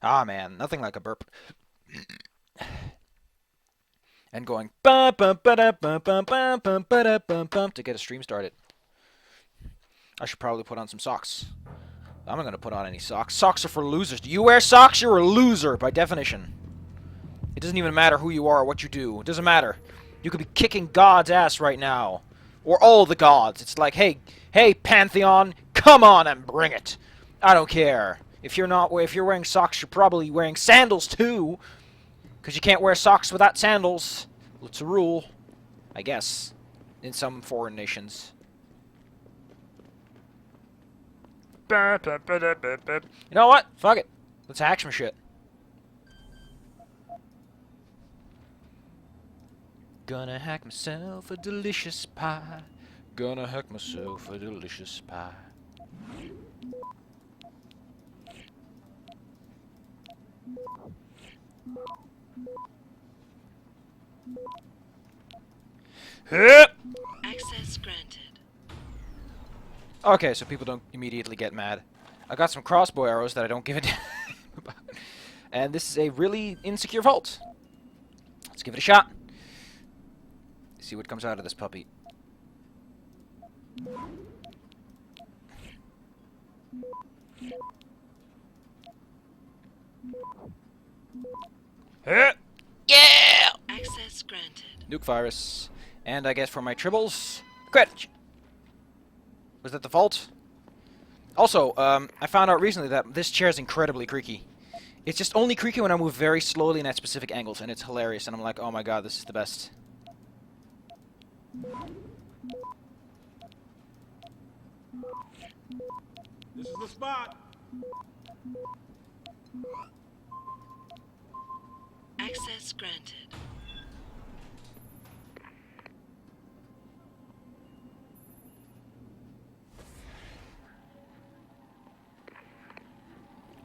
Ah, man, nothing like a burp. And going bum bum ba da bum bum bum bum ba da bum bum to get a stream started. I should probably put on some socks. I'm not gonna put on any socks. Socks are for losers. Do you wear socks? You're a loser by definition. It doesn't even matter who you are or what you do. It doesn't matter. You could be kicking God's ass right now, or all the gods. It's like, hey, Pantheon, come on and bring it. I don't care. If you're wearing socks, you're probably wearing sandals too. Because you can't wear socks without sandals. Well, it's a rule, I guess, in some foreign nations. You know what? Fuck it. Let's hack some shit. Gonna hack myself a delicious pie. Gonna hack myself a delicious pie. Access granted. Okay, so people don't immediately get mad. I got some crossbow arrows that I don't give a damn about. And this is a really insecure vault. Let's give it a shot. See what comes out of this puppy. Yeah! Access granted. Nuke virus. And I guess for my tribbles, crit. Was that the vault? Also, I found out recently that this chair is incredibly creaky. It's just only creaky when I move very slowly and at specific angles, and it's hilarious, and I'm like, oh my god, this is the best. This is the spot. Access granted.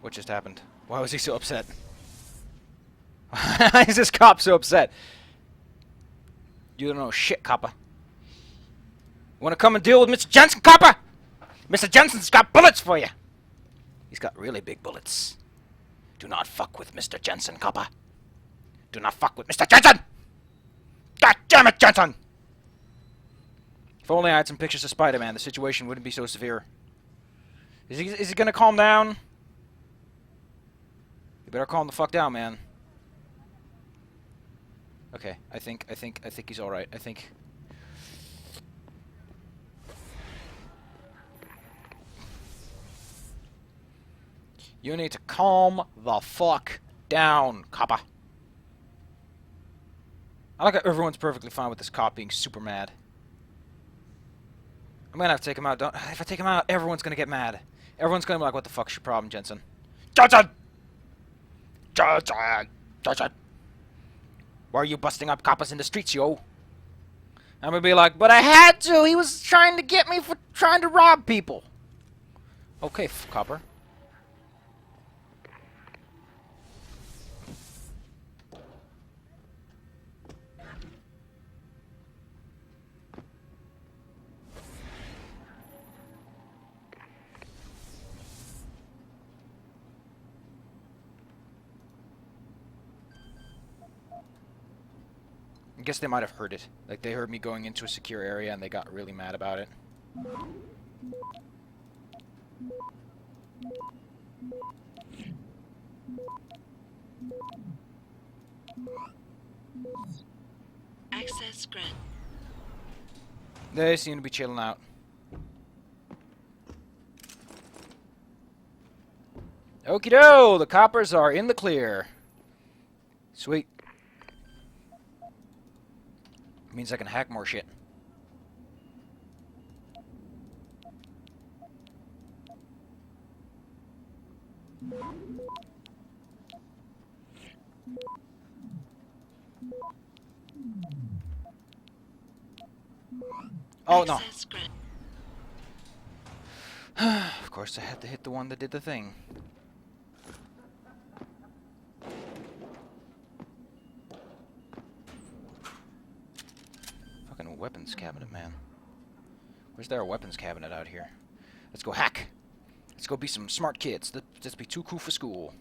What just happened? Why was he so upset? Why is this cop so upset? You don't know shit, copper. Want to come and deal with Mr. Jensen, copper? Mr. Jensen's got bullets for you. He's got really big bullets. Do not fuck with Mr. Jensen, copper. Do not fuck with Mr. Jensen! God damn it, Jensen! If only I had some pictures of Spider-Man, the situation wouldn't be so severe. Is he gonna calm down? You better calm the fuck down, man. Okay, I think he's alright. I think. You need to calm the fuck down, copper. I like how everyone's perfectly fine with this cop being super mad. I'm gonna have to take him out. If I take him out, everyone's gonna get mad. Everyone's gonna be like, what the fuck's your problem, Jensen? Jensen! Jensen! Why are you busting up coppers in the streets, yo? I'm gonna be like, but I had to! He was trying to get me for trying to rob people! Okay, copper. I guess they might have heard it. Like, they heard me going into a secure area and they got really mad about it. Access granted. They seem to be chilling out. Okie doke! The coppers are in the clear. Sweet. Means I can hack more shit. Oh no. Access granted. Of course I had to hit the one that did the thing. Fucking weapons cabinet, man. Where's there a weapons cabinet out here? Let's go hack. Let's go be some smart kids. Let's be too cool for school.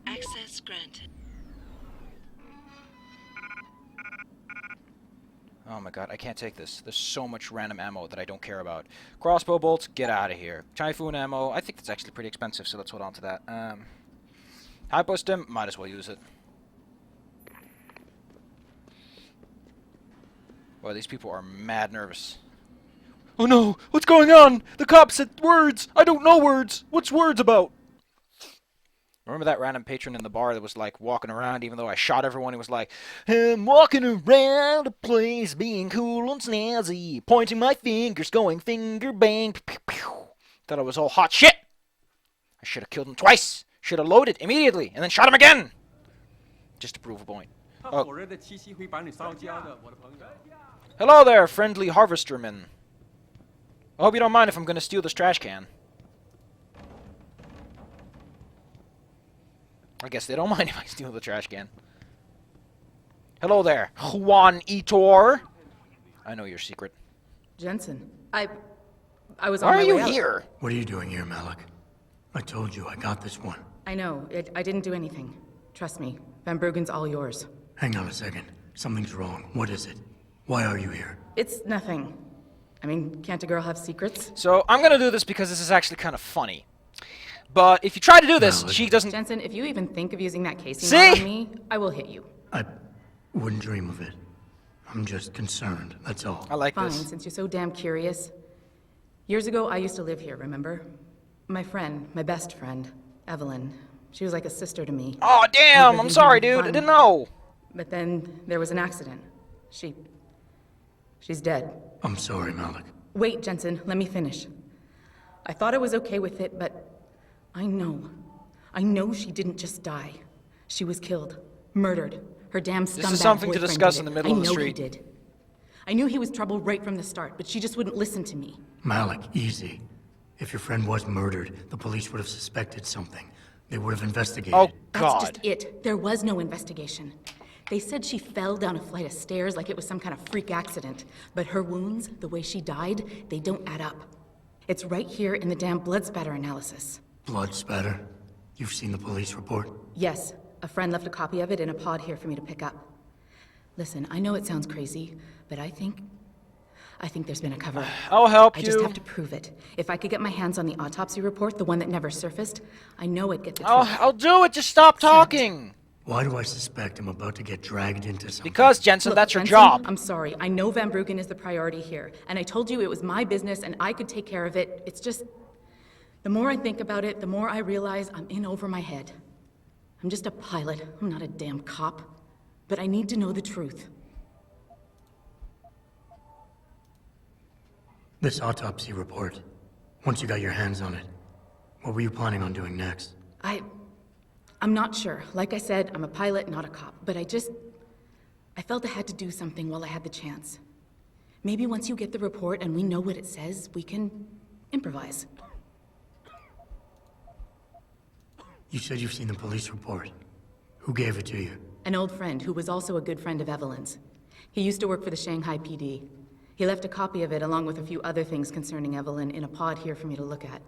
Access granted. Oh my god, I can't take this. There's so much random ammo that I don't care about. Crossbow bolts, get out of here. Typhoon ammo, I think that's actually pretty expensive, so let's hold on to that. Hypostim, might as well use it. Boy, these people are mad nervous. Oh no! What's going on? The cop said words! I don't know words! What's words about? Remember that random patron in the bar that was like walking around even though I shot everyone? He was like, I'm walking around the place being cool and snazzy, pointing my fingers, going finger bang. Pew, pew, pew. Thought I was all hot shit. I should have killed him twice. Should have loaded immediately and then shot him again. Just to prove a point. Oh. Hello there, friendly harvesterman. I hope you don't mind if I'm going to steal this trash can. I guess they don't mind if I steal the trash can. Hello there, Juan Etor. I know your secret. Jensen, I was on Why my are you way out. here? What are you doing here, Malik? I told you I got this one. I know. I didn't do anything. Trust me. Van Bruggen's all yours. Hang on a second. Something's wrong. What is it? Why are you here? It's nothing. I mean, can't a girl have secrets? So I'm gonna do this because this is actually kind of funny. But if you try to do this, Malik. she doesn't. Jensen, if you even think of using that casing See? rod on me, I will hit you. I wouldn't dream of it. I'm just concerned, that's all. I like Fine, this. since you're so damn curious. Years ago, I used to live here, remember? My friend, my best friend, Evelyn. She was like a sister to me. Oh damn! I'm Everything sorry, had been dude. I fun. didn't know. But then there was an accident. She's dead. I'm sorry, Malik. Wait, Jensen, let me finish. I thought I was okay with it, but I know she didn't just die. She was killed, murdered. Her damn scumbag This is something to boyfriend discuss did in it. the middle of the I know street. he did. I knew he was trouble right from the start, but she just wouldn't listen to me. Malik, easy. If your friend was murdered, the police would have suspected something. They would have investigated. Oh That's god. just it. There was no investigation. They said she fell down a flight of stairs like it was some kind of freak accident. But her wounds, the way she died, they don't add up. It's right here in the damn blood spatter analysis. Blood spatter? You've seen the police report? Yes, a friend left a copy of it in a pod here for me to pick up. Listen, I know it sounds crazy, but I think there's been a cover. I'll help I you. just have to prove it. If I could get my hands on the autopsy report, the one that never surfaced, I know I'd get the truth. I'll do it. Just stop talking. Why do I suspect I'm about to get dragged into something? Because Jensen, Look, that's your Jensen, job. I'm sorry. I know Van Bruggen is the priority here, and I told you it was my business and I could take care of it. It's just, the more I think about it, the more I realize I'm in over my head. I'm just a pilot. I'm not a damn cop. But I need to know the truth. This autopsy report. Once you got your hands on it, what were you planning on doing next? I'm not sure. Like I said, I'm a pilot, not a cop. But I felt I had to do something while I had the chance. Maybe once you get the report and we know what it says, we can improvise. You said you've seen the police report. Who gave it to you? An old friend who was also a good friend of Evelyn's. He used to work for the Shanghai PD. He left a copy of it along with a few other things concerning Evelyn in a pod here for me to look at.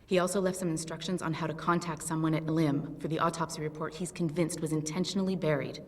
He also left some instructions on how to contact someone at LIM for the autopsy report he's convinced was intentionally buried.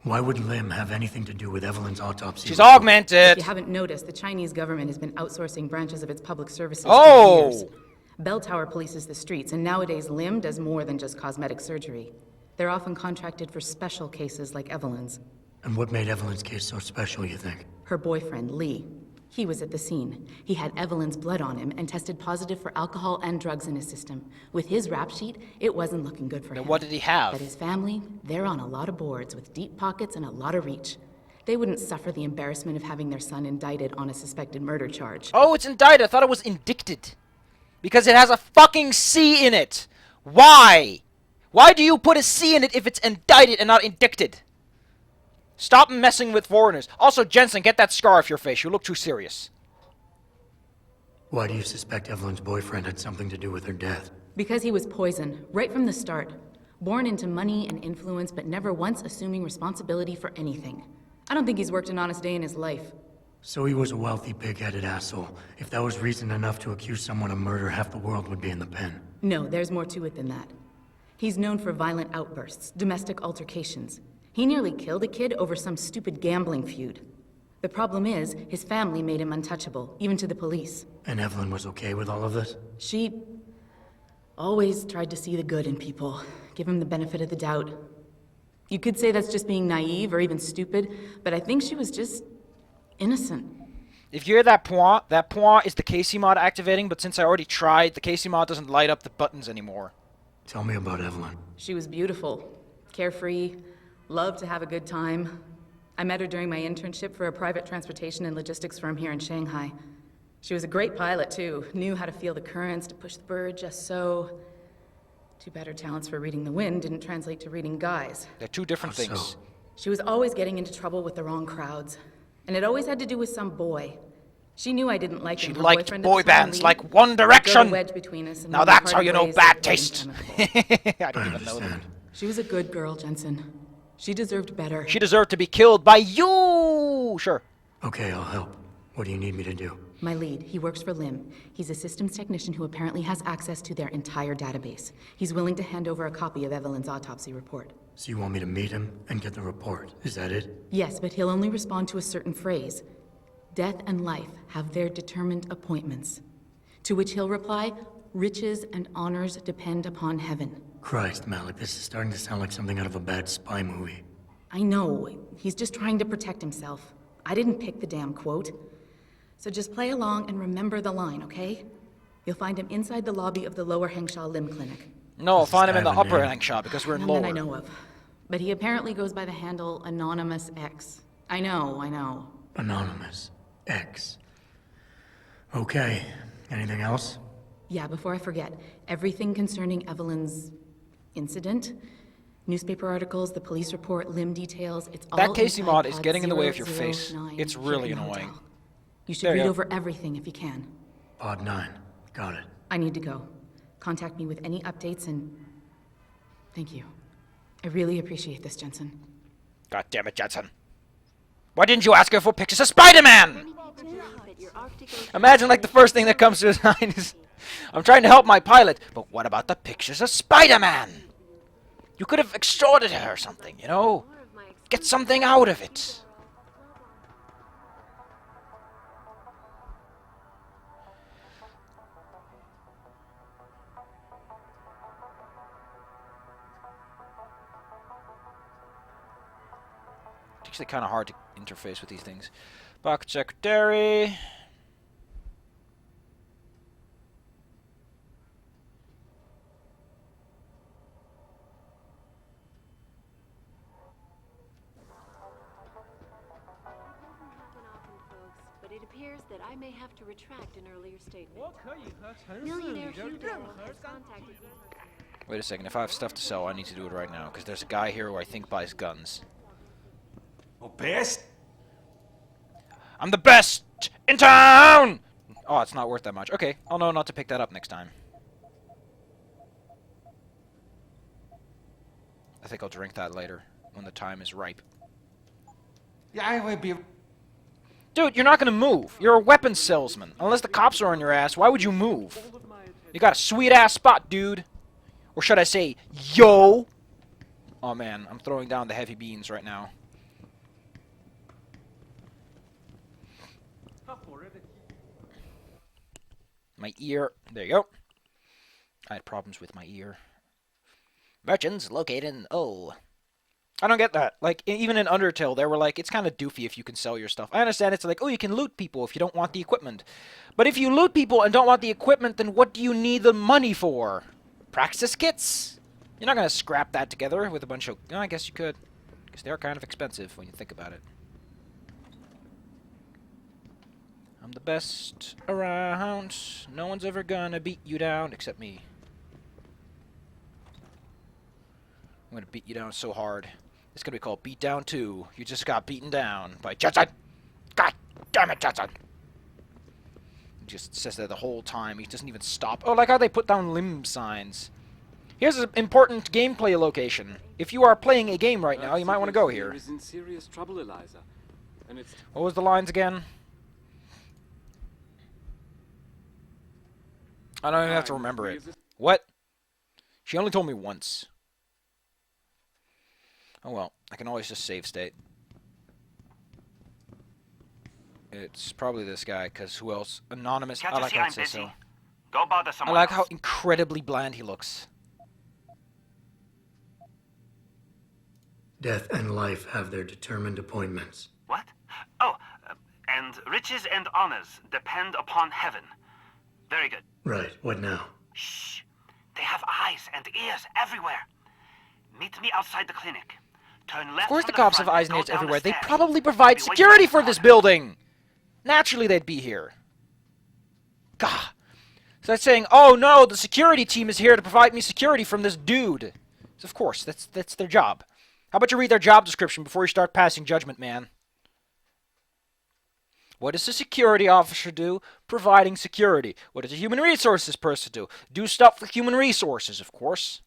Why would Lim have anything to do with Evelyn's autopsy? She's report? If augmented. you haven't noticed, the Chinese government has been outsourcing branches of its public services Oh! for years. Bell Tower polices the streets, and nowadays LIM does more than just cosmetic surgery. They're often contracted for special cases like Evelyn's. And what made Evelyn's case so special, you think? Her boyfriend, Lee. He was at the scene. He had Evelyn's blood on him and tested positive for alcohol and drugs in his system. With his rap sheet, it wasn't looking good for Then him. what did he have? But his family, they're on a lot of boards with deep pockets and a lot of reach. They wouldn't suffer the embarrassment of having their son indicted on a suspected murder charge. Oh, it's indicted. I thought it was indicted. Because it has a fucking C in it. Why? Why do you put a C in it if it's indicted and not indicted? Stop messing with foreigners. Also, Jensen, get that scar off your face. You look too serious. Why do you suspect Evelyn's boyfriend had something to do with her death? Because he was poisoned, right from the start. Born into money and influence, but never once assuming responsibility for anything. I don't think he's worked an honest day in his life. So he was a wealthy, pig-headed asshole. If that was reason enough to accuse someone of murder, half the world would be in the pen. No, there's more to it than that. He's known for violent outbursts, domestic altercations. He nearly killed a kid over some stupid gambling feud. The problem is, his family made him untouchable, even to the police. And Evelyn was okay with all of this? She always tried to see the good in people, give him the benefit of the doubt. You could say that's just being naive or even stupid, but I think she was just innocent. If you hear that point is the Casey mod activating, but since I already tried, the Casey mod doesn't light up the buttons anymore. Tell me about Evelyn. She was beautiful, carefree, loved to have a good time. I met her during my internship for a private transportation and logistics firm here in Shanghai. She was a great pilot, too. Knew how to feel the currents, to push the bird just so. Too bad her talents for reading the wind didn't translate to reading guys. They're two different How things. so? She was always getting into trouble with the wrong crowds. And it always had to do with some boy. She knew I didn't like him. She Her liked boyfriend boy at the time, bands Lee, like One built a Direction. wedge between us, and Now when we that's how parted you know ways, bad it taste. wasn't amicable. I I didn't even know that. understand. She was a good girl, Jensen. She deserved better. She deserved to be killed by you. Sure. Okay, I'll help. What do you need me to do? My lead, he works for LIM. He's a systems technician who apparently has access to their entire database. He's willing to hand over a copy of Evelyn's autopsy report. So you want me to meet him and get the report? Is that it? Yes, but he'll only respond to a certain phrase. Death and life have their determined appointments. To which he'll reply, riches and honors depend upon heaven. Christ, Malik, this is starting to sound like something out of a bad spy movie. I know, he's just trying to protect himself. I didn't pick the damn quote. So just play along and remember the line, okay? You'll find him inside the lobby of the Lower Hengsha Limb Clinic. No, I'll Does find this him in the guy have a upper name? rank shop because we're in None lower. that I know of. But he apparently goes by the handle Anonymous X. I know. Anonymous. X. Okay. Anything else? Yeah, before I forget, everything concerning Evelyn's incident, newspaper articles, the police report, limb details, it's all That Casey inside mod is pod getting in the way of your face. 009 It's here really in the annoying. hotel. You should There you read go. over everything if you can. Pod 9. Got it. I need to go. Contact me with any updates and... Thank you. I really appreciate this, Jensen. God damn it, Jensen. Why didn't you ask her for pictures of Spider-Man? Imagine like the first thing that comes to his mind is, I'm trying to help my pilot, but what about the pictures of Spider-Man? You could have extorted her or something, you know? Get something out of it. It's actually kind of hard to interface with these things. Pocket secretary. But it appears that I may have to retract an earlier statement. 我可以和陈氏 Millionaire 女的 Hugo 任何 has 干 contacted me. Wait a second, if I have stuff to sell, I need to do it right now, because there's a guy here who I think buys guns. Oh, best. I'm the best in town! Oh, it's not worth that much. Okay, I'll know not to pick that up next time. I think I'll drink that later, when the time is ripe. Yeah, I will be. Dude, you're not gonna move. You're a weapons salesman. Unless the cops are on your ass, why would you move? You got a sweet-ass spot, dude. Or should I say, yo? Oh man, I'm throwing down the heavy beans right now. My ear. There you go. I had problems with my ear. Merchants located in... Oh. I don't get that. Like, even in Undertale, they were like, it's kind of doofy if you can sell your stuff. I understand it's like, oh, you can loot people if you don't want the equipment. But if you loot people and don't want the equipment, then what do you need the money for? Praxis kits? You're not going to scrap that together with a bunch of... Oh, I guess you could. Because they're kind of expensive when you think about it. I'm the best around. No one's ever gonna beat you down except me. I'm gonna beat you down so hard. It's gonna be called Beat Down 2. You just got beaten down by Jetson. God damn it, Jetson. He just says that the whole time. He doesn't even stop. Oh, like how they put down limb signs. Here's an important gameplay location. If you are playing a game right now, you might want to go here. Is in serious trouble, Eliza. And it's What was the lines again? I don't even have to remember it. What? She only told me once. Oh well, I can always just save state. It's probably this guy, because who else? Anonymous. Can't I you like see how I'm it says busy? so. Go bother I someone like how else. incredibly bland he looks. Death and life have their determined appointments. What? Oh, and riches and honors depend upon heaven. Very good. Right, what now? Shh. They have eyes and ears everywhere. Meet me outside the clinic. Turn left. Of course from the cops have front eyes and and go ears down the everywhere. They stairs. probably I'll provide be waiting security at the for this corner. building. Naturally they'd be here. Gah. So that's saying, oh no, the security team is here to provide me security from this dude. So of course, that's their job. How about you read their job description before you start passing judgment, man? What does a security officer do? Providing security. What does a human resources person do? Do stuff with human resources, of course.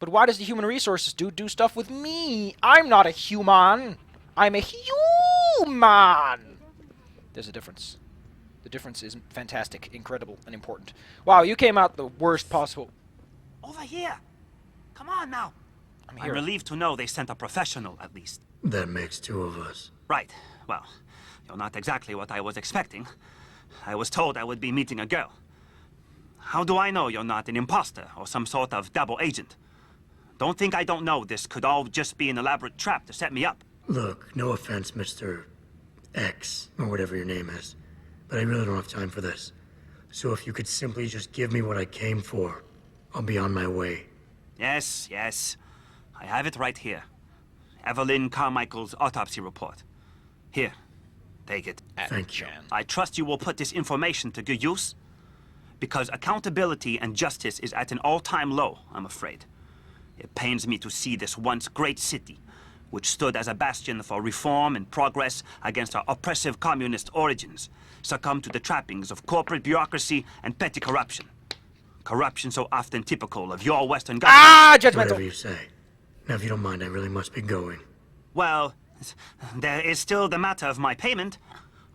But why does the human resources do stuff with me? I'm not a human. I'm a human. There's a difference. The difference is fantastic, incredible, and important. Wow, you came out the worst possible. Over here. Come on now. I'm I'm here. relieved to know they sent a professional, at least. That makes two of us. Right. Well, you're not exactly what I was expecting. I was told I would be meeting a girl. How do I know you're not an imposter or some sort of double agent? Don't think I don't know this could all just be an elaborate trap to set me up. Look, no offense, Mr. X, or whatever your name is, but I really don't have time for this. So if you could simply just give me what I came for, I'll be on my way. Yes, yes. I have it right here. Evelyn Carmichael's autopsy report. Here, take it. Thank you. I trust you will put this information to good use, because accountability and justice is at an all-time low, I'm afraid. It pains me to see this once great city, which stood as a bastion for reform and progress against our oppressive communist origins, succumb to the trappings of corporate bureaucracy and petty corruption. Corruption so often typical of your Western government. Ah, Whatever judgmental. you say. Now, if you don't mind, I really must be going. Well, there is still the matter of my payment.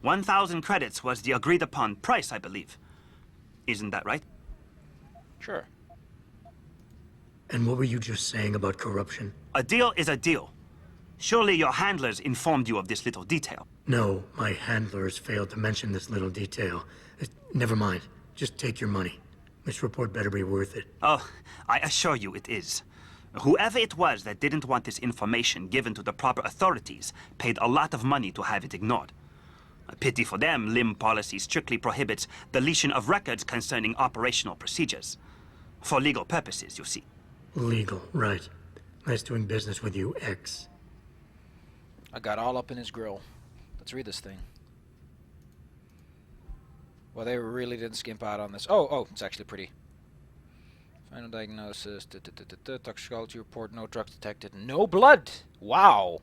1,000 credits was the agreed-upon price, I believe. Isn't that right? Sure. And what were you just saying about corruption? A deal is a deal. Surely your handlers informed you of this little detail. No, my handlers failed to mention this little detail. Never mind. Just take your money. This report better be worth it. Oh, I assure you it is. Whoever it was that didn't want this information given to the proper authorities paid a lot of money to have it ignored. A pity for them, LIM policy strictly prohibits deletion of records concerning operational procedures. For legal purposes, you see. Legal, right. Nice doing business with you, X. I got all up in his grill. Let's read this thing. Well, they really didn't skimp out on this. Oh, it's actually pretty. Final diagnosis, toxicology report, no drugs detected, no blood. Wow.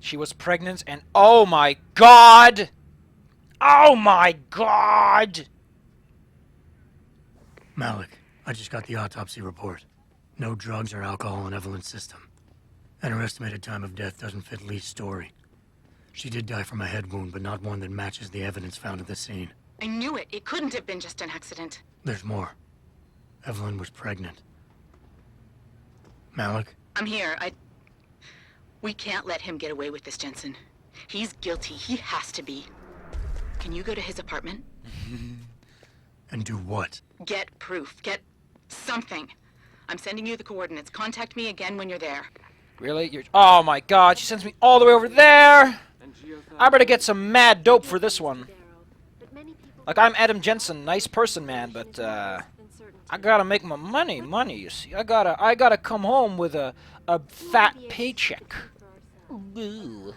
She was pregnant and oh my god! Oh my god! Malik, I just got the autopsy report. No drugs or alcohol in Evelyn's system. And her estimated time of death doesn't fit Lee's story. She did die from a head wound, but not one that matches the evidence found at the scene. I knew it. It couldn't have been just an accident. There's more. Evelyn was pregnant. Malik? I'm here. We can't let him get away with this, Jensen. He's guilty. He has to be. Can you go to his apartment? And do what? Get proof. Get something. I'm sending you the coordinates. Contact me again when you're there. Really? Oh my god, she sends me all the way over there! I better get some mad dope for this one. Like, I'm Adam Jensen, nice person, man, but, I gotta make my money, you see. I gotta come home with a fat paycheck. Ooh.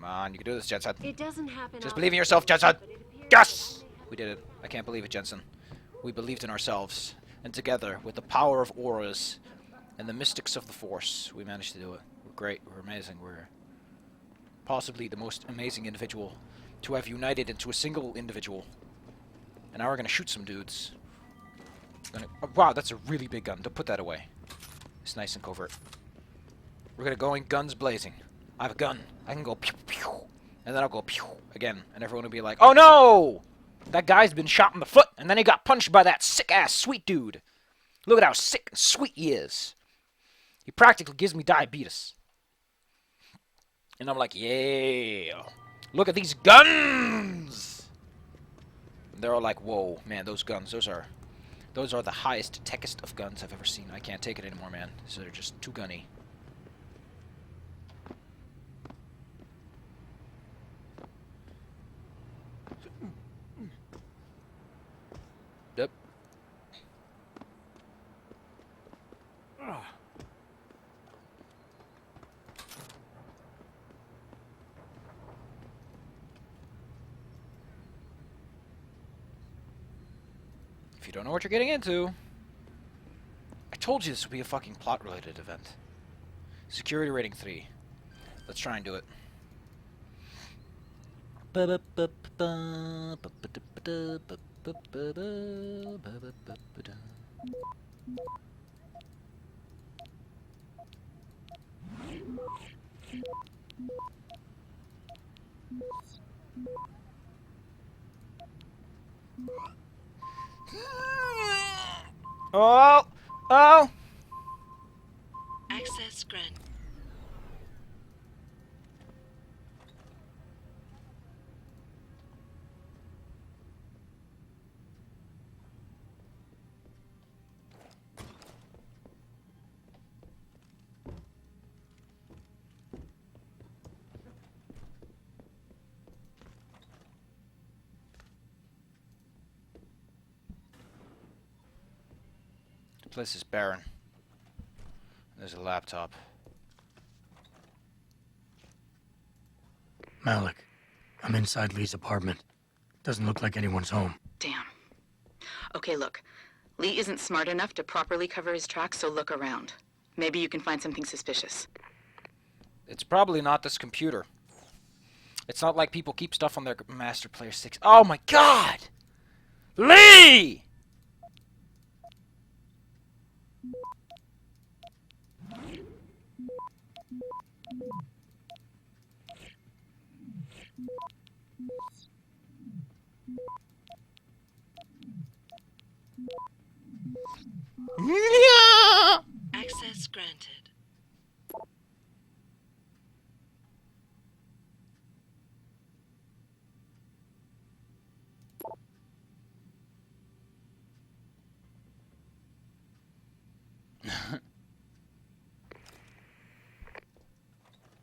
on, you can do this, Jensen. It doesn't happen. Just often, believe in yourself, Jensen. but it appears Yes! that they We did it. I can't believe it, Jensen. We believed in ourselves. And together, with the power of auras and the mystics of the Force, we managed to do it. We're great. We're amazing. We're possibly the most amazing individual to have united into a single individual. And now we're going to shoot some dudes. Oh, wow, that's a really big gun. Don't put that away. It's nice and covert. We're going to go in guns blazing. I have a gun. I can go pew pew. And then I'll go pew again. And everyone will be like, oh no! That guy's been shot in the foot. And then he got punched by that sick-ass sweet dude. Look at how sick and sweet he is. He practically gives me diabetes. And I'm like, yeah. Look at these guns! And they're all like, whoa, man, those guns, those are the highest, techest of guns I've ever seen. I can't take it anymore, man. So they're just too gunny. Yep. If you don't know what you're getting into, I told you this would be a fucking plot-related event. Security rating 3. Let's try and do it. Oh! Oh! Access granted. The place is barren. There's a laptop. Malik, I'm inside Lee's apartment. Doesn't look like anyone's home. Damn. Okay, look. Lee isn't smart enough to properly cover his tracks, so look around. Maybe you can find something suspicious. It's probably not this computer. It's not like people keep stuff on their Master Player 6. Oh my god! Lee! Yeah! Access granted.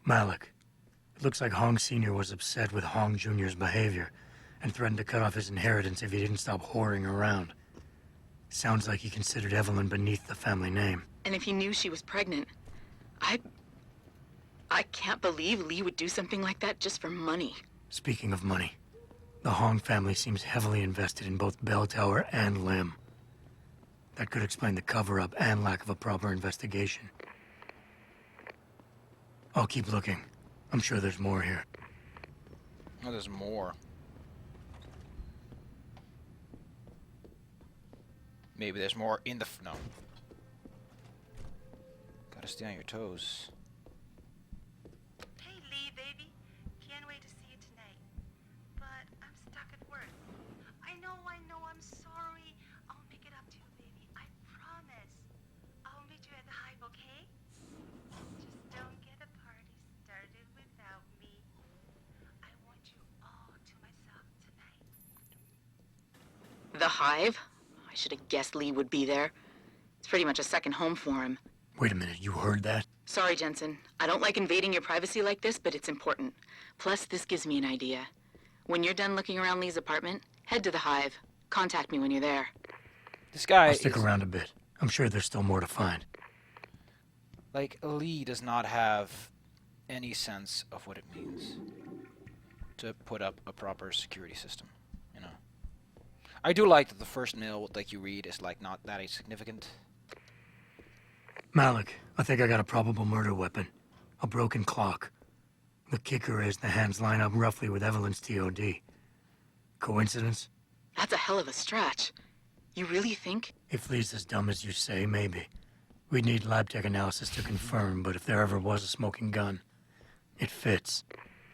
Malik, it looks like Hong Sr. was upset with Hong Jr.'s behavior and threatened to cut off his inheritance if he didn't stop whoring around. Sounds like he considered Evelyn beneath the family name. And if he knew she was pregnant, I can't believe Lee would do something like that just for money. Speaking of money, the Hong family seems heavily invested in both Bell Tower and Lim. That could explain the cover-up and lack of a proper investigation. I'll keep looking. I'm sure there's more here. Oh, there's more. Maybe there's more in the... no. Gotta stay on your toes. Hey, Lee, baby. Can't wait to see you tonight. But I'm stuck at work. I know, I'm sorry. I'll make it up to you, baby. I promise. I'll meet you at the Hive, okay? Just don't get the party started without me. I want you all to myself tonight. The Hive? I should have guessed Lee would be there. It's pretty much a second home for him. Wait a minute, you heard that? Sorry, Jensen. I don't like invading your privacy like this, but it's important. Plus, this gives me an idea. When you're done looking around Lee's apartment, head to the Hive. Contact me when you're there. This guy I'll stick is... around a bit. I'm sure there's still more to find. like, Lee does not have any sense of what it means. to put up a proper security system, you know. I do like that the first mail like you read is like not that insignificant. Malik, I think I got a probable murder weapon. A broken clock. The kicker is the hands line up roughly with Evelyn's TOD. Coincidence? That's a hell of a stretch. You really think? If Lee's as dumb as you say, maybe. We'd need lab tech analysis to confirm, but if there ever was a smoking gun, it fits.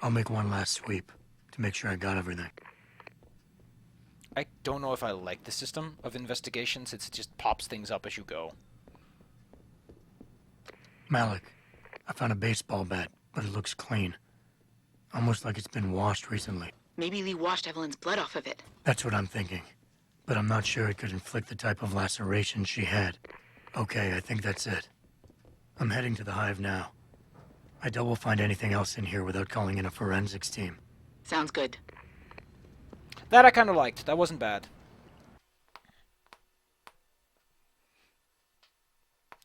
I'll make one last sweep to make sure I got everything. I don't know if I like the system of investigation since it just pops things up as you go. Malik, I found a baseball bat, but it looks clean. Almost like it's been washed recently. Maybe Lee washed Evelyn's blood off of it. That's what I'm thinking. But I'm not sure it could inflict the type of laceration she had. Okay, I think that's it. I'm heading to the hive now. I doubt we'll find anything else in here without calling in a forensics team. Sounds good. That I kind of liked. That wasn't bad.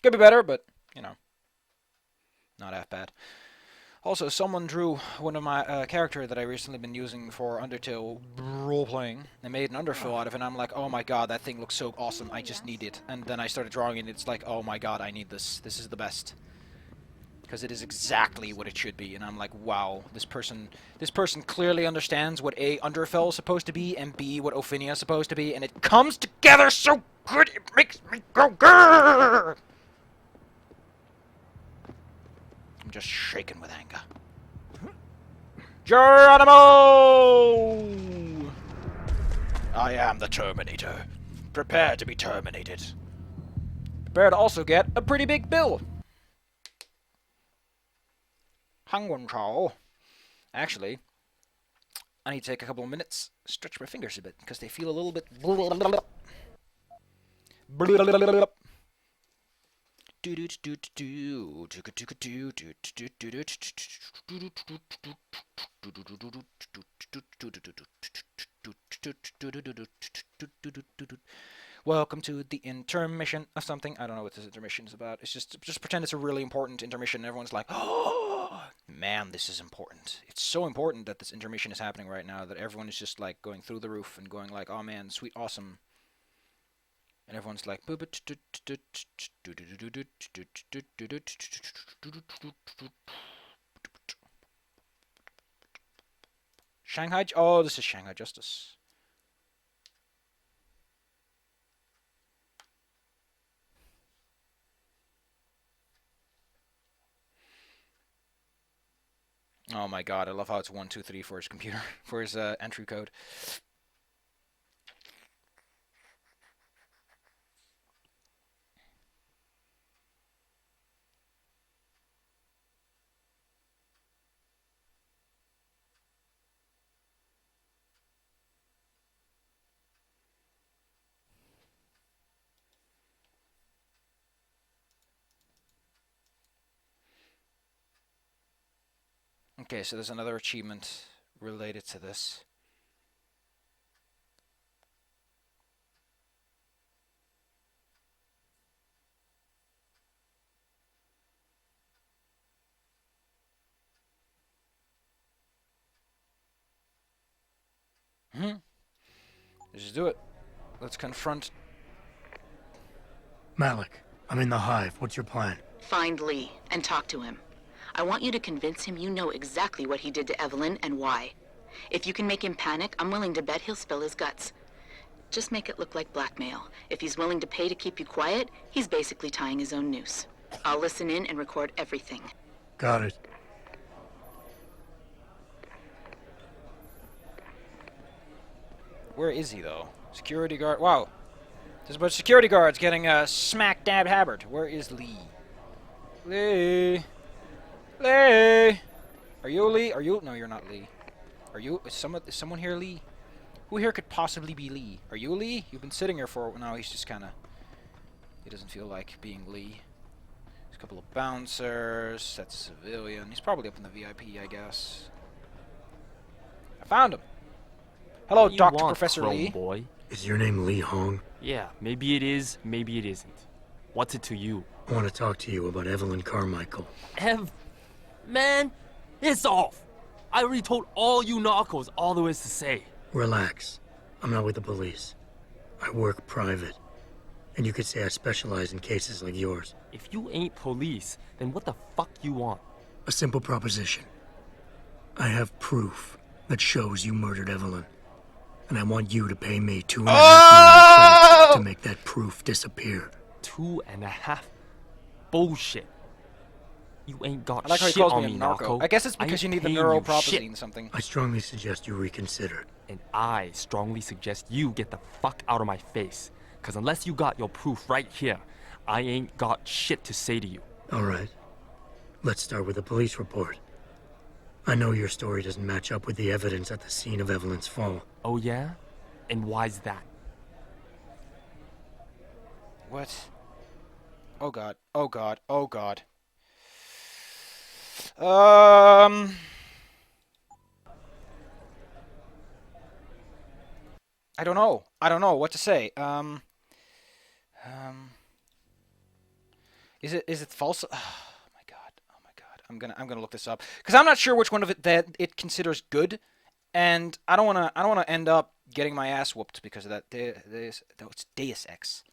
Could be better, but, you know, not half bad. Also, someone drew one of my character that I recently been using for Undertale role-playing. They made an underfill out of it, and I'm like, oh my god, that thing looks so awesome, I just need it. And then I started drawing it, and it's like, oh my god, I need this. This is the best. Because it is exactly what it should be, and I'm like, wow, this person clearly understands what A, Underfell is supposed to be, and B, what Ophinia is supposed to be, and it comes together so good, it makes me go grrr! I'm just shaking with anger. Geronimo! I am the Terminator. Prepare to be terminated. Prepare to also get a pretty big bill. Hangwon. Actually, I need to take a couple of minutes, stretch my fingers a bit, because they feel a little bit... Welcome to the intermission of something. I don't know what this intermission is about. It's just pretend it's a really important intermission and everyone's like, oh, man, this is important. It's so important that this intermission is happening right now that everyone is just like going through the roof and going like, oh man, sweet, awesome. And everyone's like, Shanghai, oh, this is Shanghai Justice. Oh my god, I love how it's 1, 2, 3 for his computer, for his entry code. Okay, so there's another achievement related to this. Let's just do it. Let's confront... Malik, I'm in the hive. What's your plan? Find Lee and talk to him. I want you to convince him you know exactly what he did to Evelyn and why. If you can make him panic, I'm willing to bet he'll spill his guts. Just make it look like blackmail. If he's willing to pay to keep you quiet, he's basically tying his own noose. I'll listen in and record everything. Got it. Where is he, though? Security guard... Wow. There's a bunch of security guards getting smack dab habbered. Where is Lee? Lee? Lee! Are you Lee? Are you... No, you're not Lee. Are you... Is someone here Lee? Who here could possibly be Lee? Are you Lee? You've been sitting here for... No, he's just kind of... He doesn't feel like being Lee. There's a couple of bouncers. That's a civilian. He's probably up in the VIP, I guess. I found him. Hello, Dr. Professor Lee. Boy? Is your name Lee Hong? Yeah, maybe it is, maybe it isn't. What's it to you? I want to talk to you about Evelyn Carmichael. Man, it's off. I already told all you narcos all there is to say. Relax. I'm not with the police. I work private. And you could say I specialize in cases like yours. If you ain't police, then what the fuck you want? A simple proposition. I have proof that shows you murdered Evelyn. And I want you to pay me $2.5 million credits to make that proof disappear. 2.5? Bullshit. You ain't got I like how he shit calls on me a me, narco. I guess it's because you need the neuropropazine something. I strongly suggest you reconsider. And I strongly suggest you get the fuck out of my face. Cause unless you got your proof right here, I ain't got shit to say to you. All right. Let's start with the police report. I know your story doesn't match up with the evidence at the scene of Evelyn's fall. Oh yeah? And why's that? What? Oh god. Oh god. Oh god. I don't know. I don't know what to say. Is it false? Oh my god. Oh my god. I'm gonna look this up because I'm not sure which one of it that it considers good, and I don't wanna end up getting my ass whooped because of that. It's Deus Ex.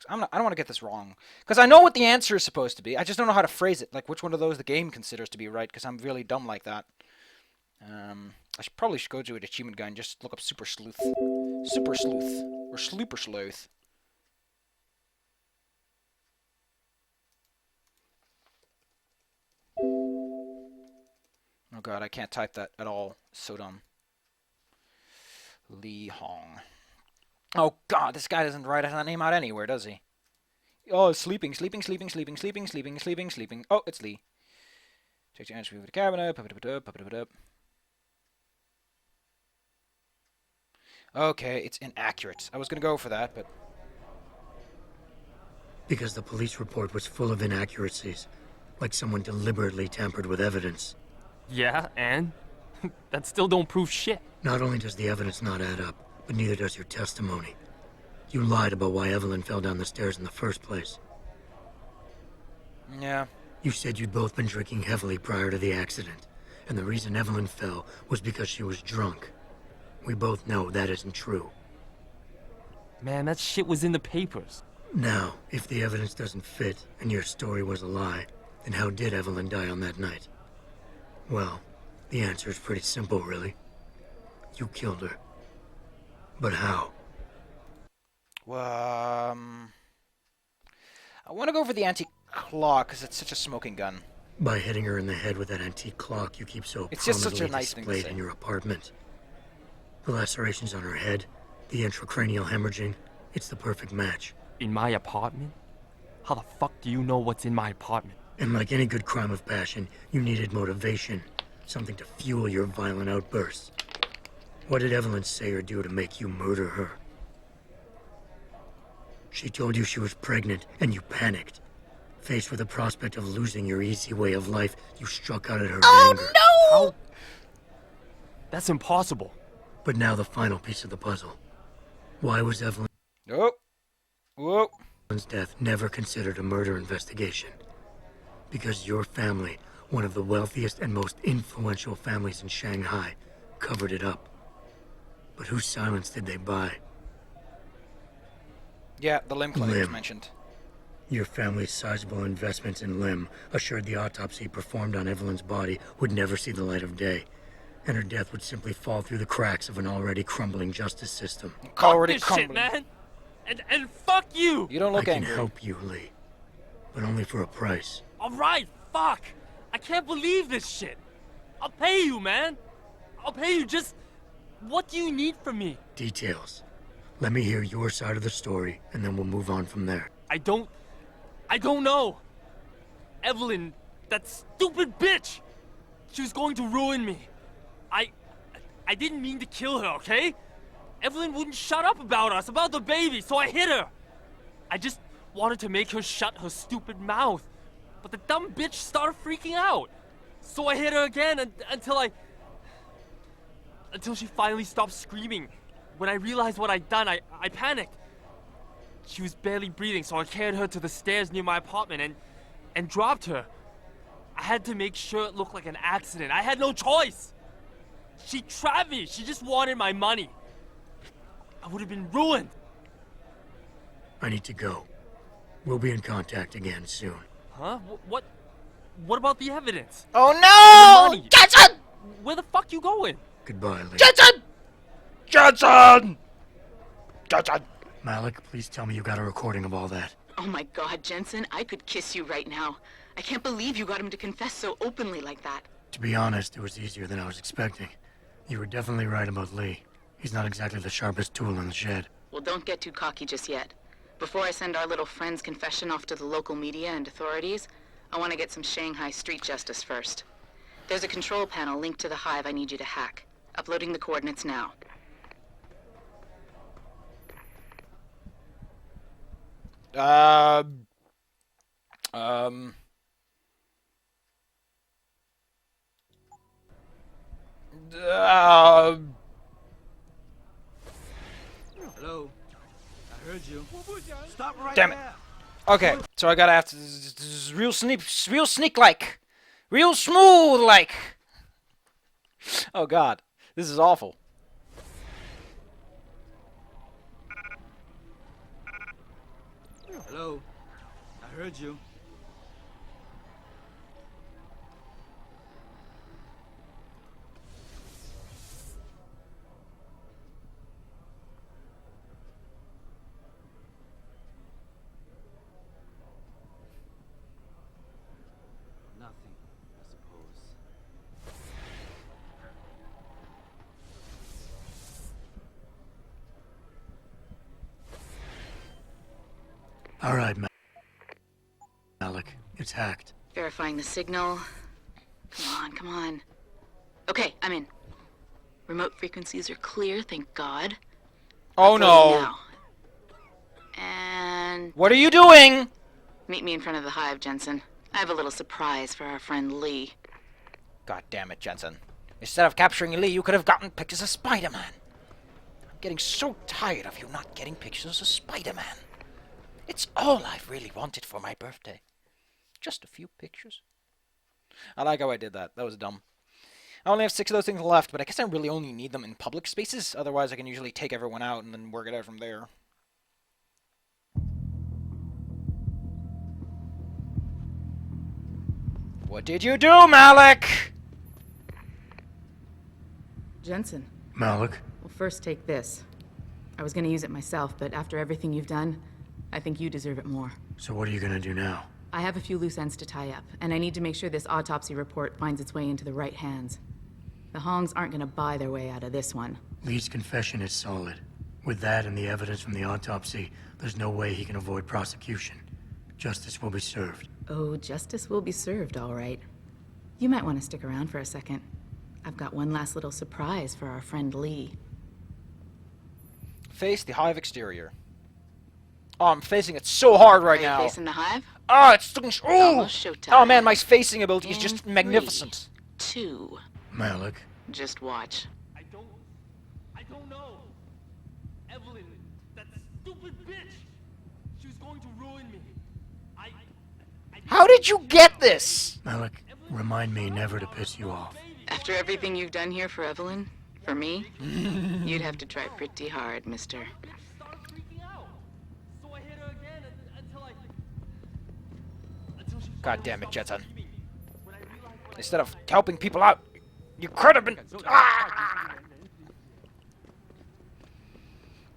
I don't want to get this wrong because I know what the answer is supposed to be. I just don't know how to phrase it. Like which one of those the game considers to be right because I'm really dumb like that. I probably should go to an achievement guide and just look up Super Sleuth. Super Sleuth. Or Slooper Sleuth. Oh god, I can't type that at all. So dumb. Lee Hong. Oh god, this guy doesn't write that name out anywhere, does he? Oh, sleeping. Oh, it's Lee. Check the answer with the cabinet. Okay, it's inaccurate. I was gonna go for that, but... Because the police report was full of inaccuracies. Like someone deliberately tampered with evidence. Yeah, and? That still don't prove shit. Not only does the evidence not add up, but neither does your testimony. You lied about why Evelyn fell down the stairs in the first place. Yeah. You said you'd both been drinking heavily prior to the accident, and the reason Evelyn fell was because she was drunk. We both know that isn't true. Man, that shit was in the papers. Now, if the evidence doesn't fit and your story was a lie, then how did Evelyn die on that night? Well, the answer is pretty simple, really. You killed her. But how? Well, I want to go for the antique clock because it's such a smoking gun. By hitting her in the head with that antique clock you keep so It's just such a prominently nice thing to displayed say. in your apartment. The lacerations on her head, the intracranial hemorrhaging, it's the perfect match. In my apartment? How the fuck do you know what's in my apartment? And like any good crime of passion, you needed motivation, something to fuel your violent outbursts. What did Evelyn say or do to make you murder her? She told you she was pregnant, and you panicked. Faced with the prospect of losing your easy way of life, you struck out at her in anger. How? That's impossible. But now the final piece of the puzzle. Why was Evelyn's Oh. Whoa. death never considered a murder investigation? Because your family, one of the wealthiest and most influential families in Shanghai, covered it up. But whose silence did they buy? Yeah, the limb clinic was Limb. mentioned. Your family's sizable investments in Lim assured the autopsy performed on Evelyn's body would never see the light of day, and her death would simply fall through the cracks of an already crumbling justice system. Already Fuck this shit, crumbling. man! And fuck you! You don't look I can angry. help you, Lee, but only for a price. Alright, fuck! I can't believe this shit! I'll pay you, man! I'll pay you, just... What do you need from me? Details. Let me hear your side of the story, and then we'll move on from there. I don't know. Evelyn, that stupid bitch! She was going to ruin me. I didn't mean to kill her, okay? Evelyn wouldn't shut up about us, about the baby, so I hit her. I just wanted to make her shut her stupid mouth. But the dumb bitch started freaking out. So I hit her again until she finally stopped screaming. When I realized what I'd done, I panicked. She was barely breathing, so I carried her to the stairs near my apartment and dropped her. I had to make sure it looked like an accident. I had no choice. She trapped me. She just wanted my money. I would have been ruined. I need to go. We'll be in contact again soon. Huh? What about the evidence? Oh The no! money. Jensen! Where the fuck you going? Goodbye, Lee. Jensen! Jensen! Jensen! Malik, please tell me you got a recording of all that. Oh my God, Jensen, I could kiss you right now. I can't believe you got him to confess so openly like that. To be honest, it was easier than I was expecting. You were definitely right about Lee. He's not exactly the sharpest tool in the shed. Well, don't get too cocky just yet. Before I send our little friend's confession off to the local media and authorities, I want to get some Shanghai street justice first. There's a control panel linked to the hive I need you to hack. Uploading the coordinates now. Hello. I heard you. Stop right Damn it. there. Okay, so I gotta have to real sneak like, real smooth like. Oh God, this is awful. Hello. I heard you. Nothing, I suppose. All right, Malik. It's hacked. Verifying the signal. Come on, come on. Okay, I'm in. Remote frequencies are clear, thank God. Oh Uploading no! now. And What are you doing? meet me in front of the hive, Jensen. I have a little surprise for our friend Lee. God damn it, Jensen. Instead of capturing Lee, you could have gotten pictures of Spider-Man. I'm getting so tired of you not getting pictures of Spider-Man. It's all I've really wanted for my birthday. Just a few pictures. I like how I did that. That was dumb. I only have 6 of those things left, but I guess I really only need them in public spaces. Otherwise, I can usually take everyone out and then work it out from there. What did you do, Malik? Jensen, Malik? well, first take this. I was gonna use it myself, but after everything you've done, I think you deserve it more. So what are you gonna do now? I have a few loose ends to tie up, and I need to make sure this autopsy report finds its way into the right hands. The Hongs aren't gonna buy their way out of this one. Lee's confession is solid. With that and the evidence from the autopsy, there's no way he can avoid prosecution. Justice will be served. Oh, justice will be served, all right. You might want to stick around for a second. I've got one last little surprise for our friend Lee. Face the hive exterior. Oh, I'm facing it so hard right Are you now. facing the hive? Oh, it's looking. Ooh! almost showtime. Oh man, my facing ability is just In magnificent. 3, 2. Malik? Just watch. I don't know. Evelyn, that stupid bitch. She was going to ruin me. How did you get this? Malik, remind me never to piss you off. After everything you've done here for Evelyn, for me, you'd have to try pretty hard, mister. Bitch started freaking out. So I hit her again until she God damn it, stopped Jetson. touching me. When I realized what I Instead of helping people out, you could have been. Ah!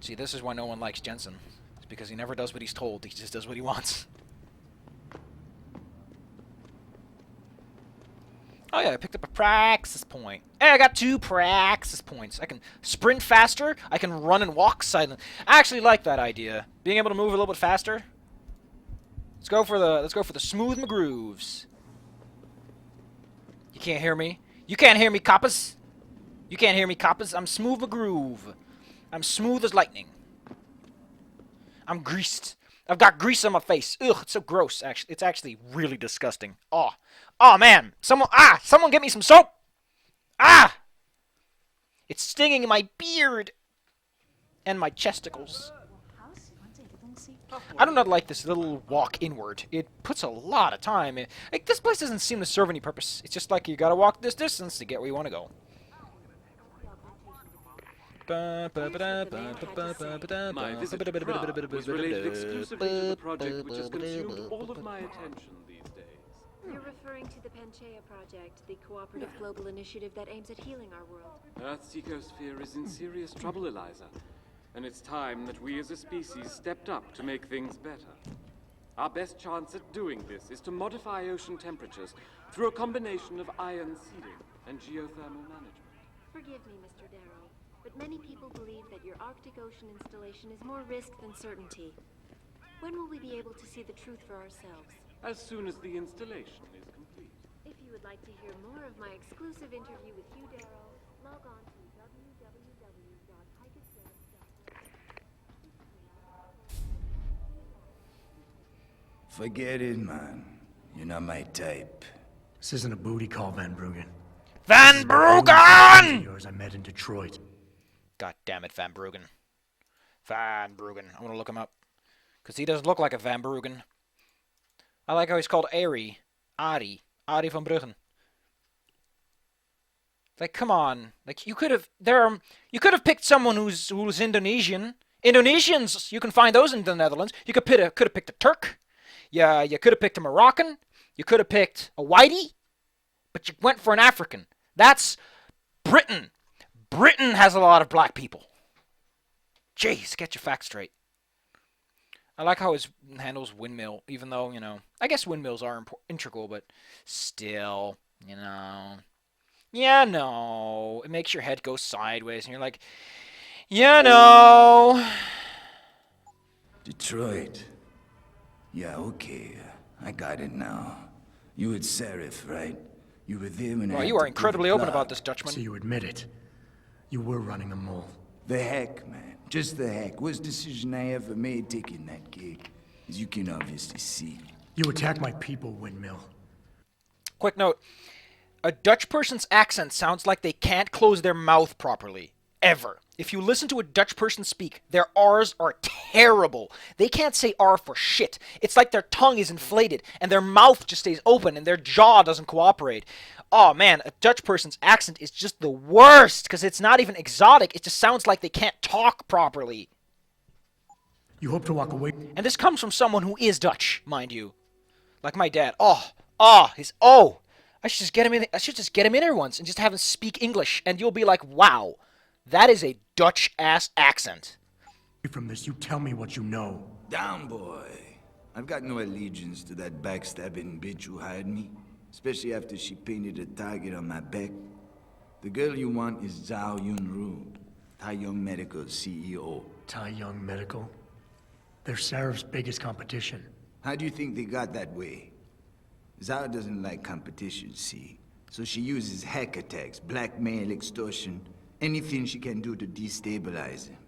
See, this is why no one likes Jensen. It's because he never does what he's told. He just does what he wants. Oh yeah, I picked up a praxis point. Hey, I got 2 praxis points. I can sprint faster. I can run and walk silent. I actually like that idea. Being able to move a little bit faster. Let's go for the smooth McGrooves. You can't hear me. You can't hear me, coppers. You can't hear me, coppers. I'm smooth McGroove. I'm smooth as lightning. I'm greased. I've got grease on my face. Ugh, it's so gross. Actually, it's actually really disgusting. Oh, oh man! Someone get me some soap! Ah! It's stinging in my beard and my chesticles. I do not like this little walk inward. It puts a lot of time in. Like, this place doesn't seem to serve any purpose. It's just like you gotta walk this distance to get where you want to go. My visit to Prague was related exclusively to the project which has consumed all of my attention these days. You're referring to the Panchaea Project, the cooperative global initiative that aims at healing our world. Earth's ecosphere is in serious trouble, Eliza. And it's time that we as a species stepped up to make things better. Our best chance at doing this is to modify ocean temperatures through a combination of ion seeding and geothermal management. Forgive me, Mr. Darrow, but many people believe that your Arctic Ocean installation is more risk than certainty. When will we be able to see the truth for ourselves? As soon as the installation is complete. If you would like to hear more of my exclusive interview with Hugh Darrow, log on to www.hikasdev.com. Forget it, man. You're not my type. This isn't a booty call, Van Bruggen. Van Bruggen! Yours I met in Detroit. God damn it, Van Bruggen. Van Bruggen. I want to look him up. Because he doesn't look like a Van Bruggen. I like how he's called Ari. Ari van Bruggen. Like, come on. Like, you could have picked someone who's Indonesian. Indonesians, you can find those in the Netherlands. You could have picked a Turk. Yeah, you could have picked a Moroccan. You could have picked a Whitey. But you went for an African. That's Britain. Britain has a lot of black people. Jeez, get your facts straight. I like how his handles windmill, even though, you know, I guess windmills are integral, but still, you know. Yeah, no. It makes your head go sideways, and you're like, yeah, no. Detroit. Yeah, okay. I got it now. You with Serif, right? You were there when I Well, had you are to incredibly pull the open about plug. this, Dutchman. So you admit it. You were running a mole. The heck, man. Just the heck. Worst decision I ever made taking that gig. As you can obviously see. You attack my people, Windmill. Quick note. A Dutch person's accent sounds like they can't close their mouth properly. Ever. If you listen to a Dutch person speak, their R's are terrible. They can't say R for shit. It's like their tongue is inflated, and their mouth just stays open, and their jaw doesn't cooperate. Oh man, a Dutch person's accent is just the worst, because it's not even exotic, it just sounds like they can't talk properly. You hope to walk away. And this comes from someone who is Dutch, mind you. Like my dad. I should just get him in. I should just get him in here once and just have him speak English, and you'll be like, wow, that is a Dutch-ass accent. From this, you tell me what you know. Down, boy. I've got no allegiance to that backstabbing bitch who hired me. Especially after she painted a target on my back. The girl you want is Zhao Yunru, Tai Young Medical's CEO. Tai Young Medical? They're Sarif's biggest competition. How do you think they got that way? Zhao doesn't like competition, see? So she uses hack attacks, blackmail, extortion, anything she can do to destabilize him.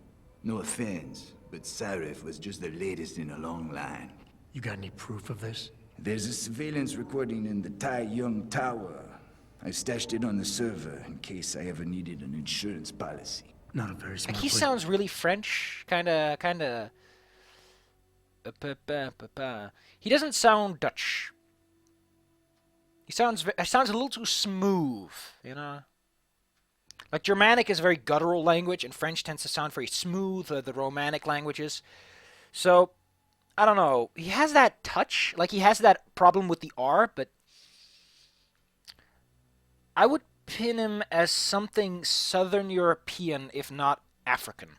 No offense, but Sarif was just the latest in a long line. You got any proof of this? There's a surveillance recording in the Tai Young Tower. I stashed it on the server in case I ever needed an insurance policy. Not a very smart Like, he place. sounds really French, kinda. He doesn't sound Dutch. He sounds a little too smooth, you know? Like, Germanic is a very guttural language, and French tends to sound very smooth, the Romanic languages. So, I don't know. He has that touch. Like, he has that problem with the R, but I would pin him as something Southern European, if not African.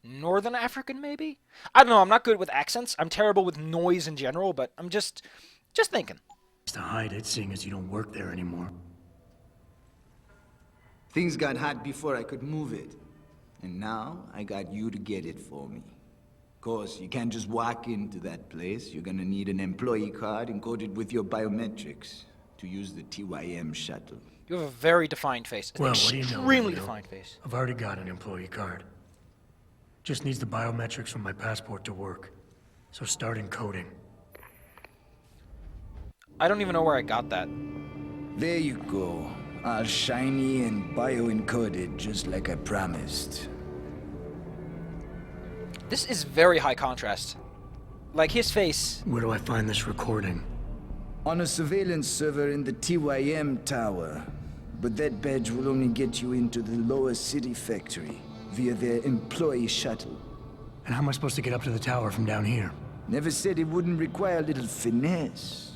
Northern African, maybe? I don't know. I'm not good with accents. I'm terrible with noise in general, but I'm just thinking. To hide it, seeing as you don't work there anymore. Things got hot before I could move it. And now, I got you to get it for me. Of course, you can't just walk into that place. You're gonna need an employee card encoded with your biometrics to use the TYM shuttle. You have a very defined face. An Well, what do you know? extremely Windmill? defined face. I've already got an employee card. Just needs the biometrics from my passport to work. So start encoding. I don't even know where I got that. There you go. All shiny and bio-encoded, just like I promised. This is very high contrast. Like, his face. Where do I find this recording? On a surveillance server in the TYM tower. But that badge will only get you into the lower city factory via their employee shuttle. And how am I supposed to get up to the tower from down here? Never said it wouldn't require a little finesse.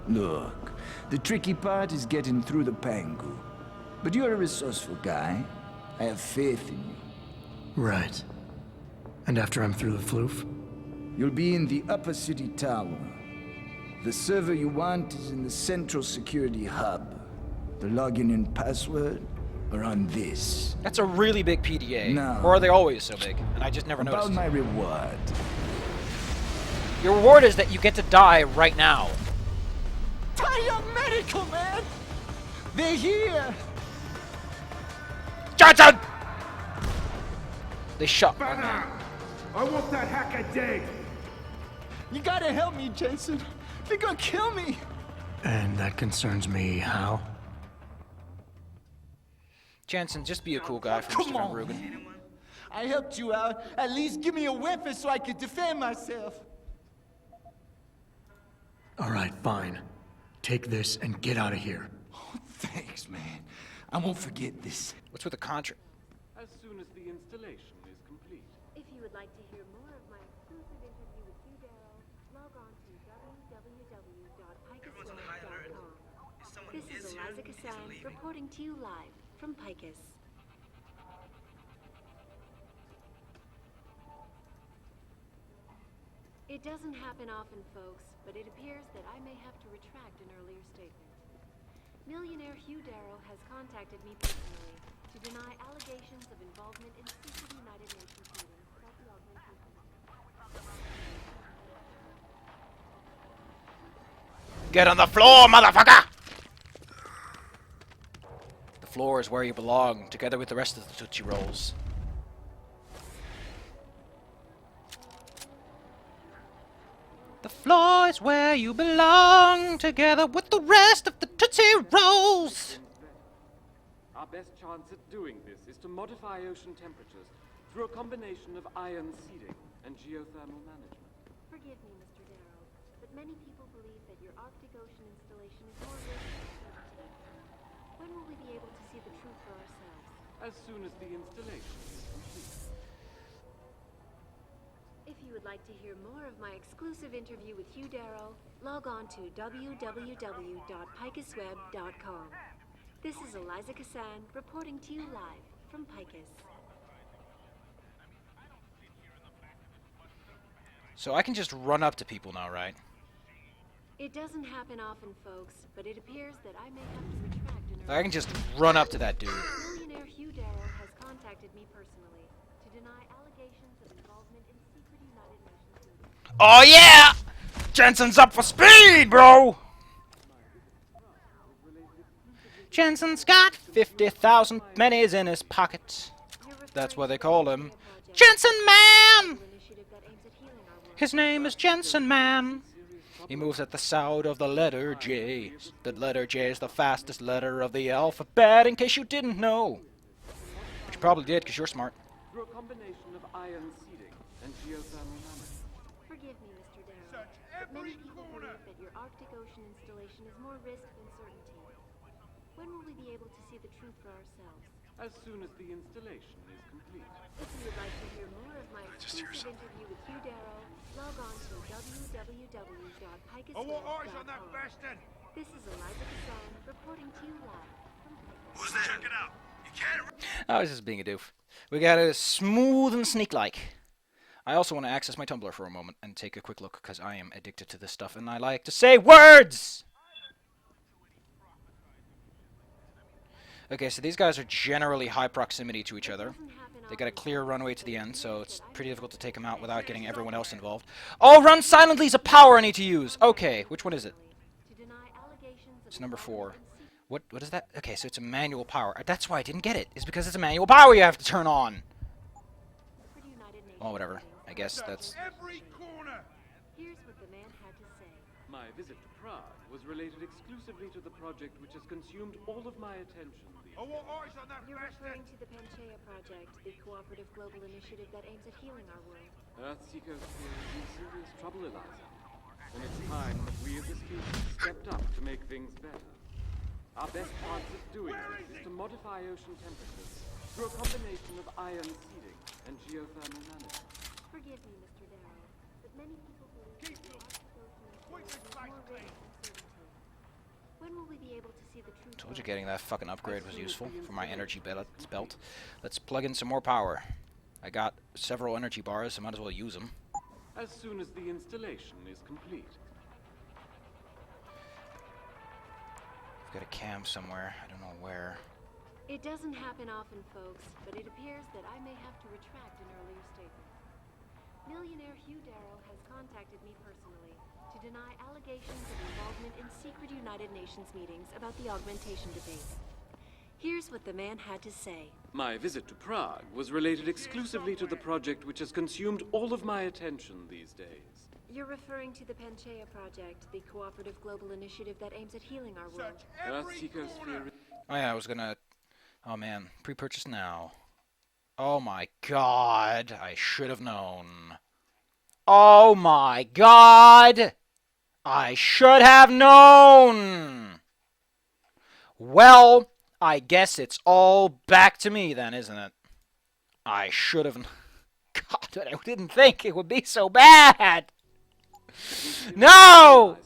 Look, the tricky part is getting through the Pangu. But you're a resourceful guy. I have faith in you. Right. And after I'm through the floof? You'll be in the upper city tower. The server you want is in the central security hub. The login and password are on this. That's a really big PDA. No. Or are they always so big? And I just never About noticed. my reward. Your reward is that you get to die right now. Tie medical, man! They're here! Johnson! They shot my man. I want that hacker dead. You gotta help me, Jensen. They're gonna kill me. And that concerns me how? Jensen, just be a cool guy for Come Mr. Van on, Bruggen. man. I helped you out. At least give me a weapon so I could defend myself. All right, fine. Take this and get out of here. Oh, thanks, man. I won't forget this. What's with the contract? As soon as the installation is complete. If you would like to hear more of my exclusive interview with Hugh Darrow, log on to www.picusweb.com. This is Eliza Cassan reporting to you live from Picus. It doesn't happen often, folks, but it appears that I may have to retract an earlier statement. Millionaire Hugh Darrow has contacted me personally to deny allegations of involvement in secret United Nations meetings about the augmentation. Get on the floor, motherfucker! The floor is where you belong, together with the rest of the Tootsie Rolls. The floor is where you belong, together with the rest of the Tootsie Rolls! Our best chance at doing this is to modify ocean temperatures through a combination of ion seeding and geothermal management. Forgive me, Mr. Darrow, but many people believe that your Arctic Ocean installation is more risky than certainty. When will we be able to see the truth for ourselves? As soon as the installation is complete. If you would like to hear more of my exclusive interview with Hugh Darrow, log on to www.picusweb.com. This is Eliza Cassan reporting to you live from Picus. So I can just run up to people now, right? It doesn't happen often, folks, but it appears that I may have to retract an I can just run up to that dude. Millionaire Hugh Darrow has contacted me personally to deny allegations of involvement in secret United Nations meetings. Oh yeah! Jensen's up for speed, bro! Jensen's got 50,000 pennies in his pocket. That's what they call him. Jensen Man! His name is Jensen Man. He moves at the sound of the letter J. The letter J is the fastest letter of the alphabet, in case you didn't know. But you probably did, because you're smart. Through a combination of ion seeding and geothermal management. Forgive me, Mr. Darrow, but many people believe that your Arctic Ocean installation is more risk than certainty. When will we be able to see the truth for ourselves? As soon as the installation is complete. If you would like to hear more of my exclusive interview with Hugh Darrow, log on to www.picusweb.com. This is Eliza Cassan reporting to you live from Picus. Who's there? Check it out. You can't. I was just being a doof. We got a smooth and sneak-like. I also want to access my Tumblr for a moment and take a quick look, because I am addicted to this stuff and I like to say words! Okay, so these guys are generally high proximity to each other. They got a clear runway to the end, so it's pretty difficult to take them out without getting everyone else involved. Oh, run silently is a power I need to use! Okay, which one is it? It's number 4. What is that? Okay, so it's a manual power. That's why I didn't get it. It's because it's a manual power you have to turn on. Oh, whatever. I guess that's... Here's what the man had to say. My visit to Prague was related exclusively to the project which has consumed all of my attention these days. You're referring to the Panchaea Project, the cooperative global initiative that aims at healing our world. Earthseeker's fear is in serious trouble, Eliza. And it's time that we as a species stepped up to make things better. Our best chance at doing this is to modify ocean temperatures through a combination of ion seeding and geothermal management. Forgive me, Mr. Darrow, but many people believe that the Arctic Ocean is more risk than certainty. When will we be able to see the truth? Told you getting that fucking upgrade was useful for my energy belt. Let's plug in some more power. I got several energy bars, so might as well use them. As soon as the installation is complete. I've got a cam somewhere. I don't know where. It doesn't happen often, folks, but it appears that I may have to retract an earlier statement. Millionaire Hugh Darrow has contacted me personally to deny allegations of involvement in secret United Nations meetings about the augmentation debate. Here's what the man had to say. My visit to Prague was related exclusively to the project which has consumed all of my attention these days. You're referring to the Panchaea Project, the cooperative global initiative that aims at healing our world. Earthseeker's fear. Oh yeah, I was gonna... Oh man, pre-purchase now. Oh my god, I should have known. Oh my god! I should have known! Well, I guess it's all back to me then, isn't it? I should have... God, I didn't think it would be so bad! No!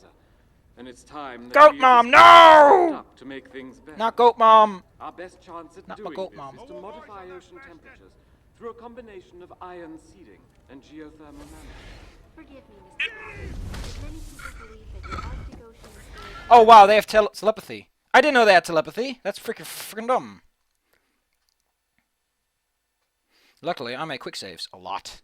And it's time Goat Mom, no! To make things better. Not Goat Mom. Our best chance at Not my doing goat this mom. is to modify ocean temperatures through a combination of ion seeding and geothermal management. Forgive me, Mr. Darrow, but many people believe that your Arctic Ocean installation... Oh wow, they have telepathy. I didn't know they had telepathy. That's freaking dumb. Luckily, I make quick saves a lot.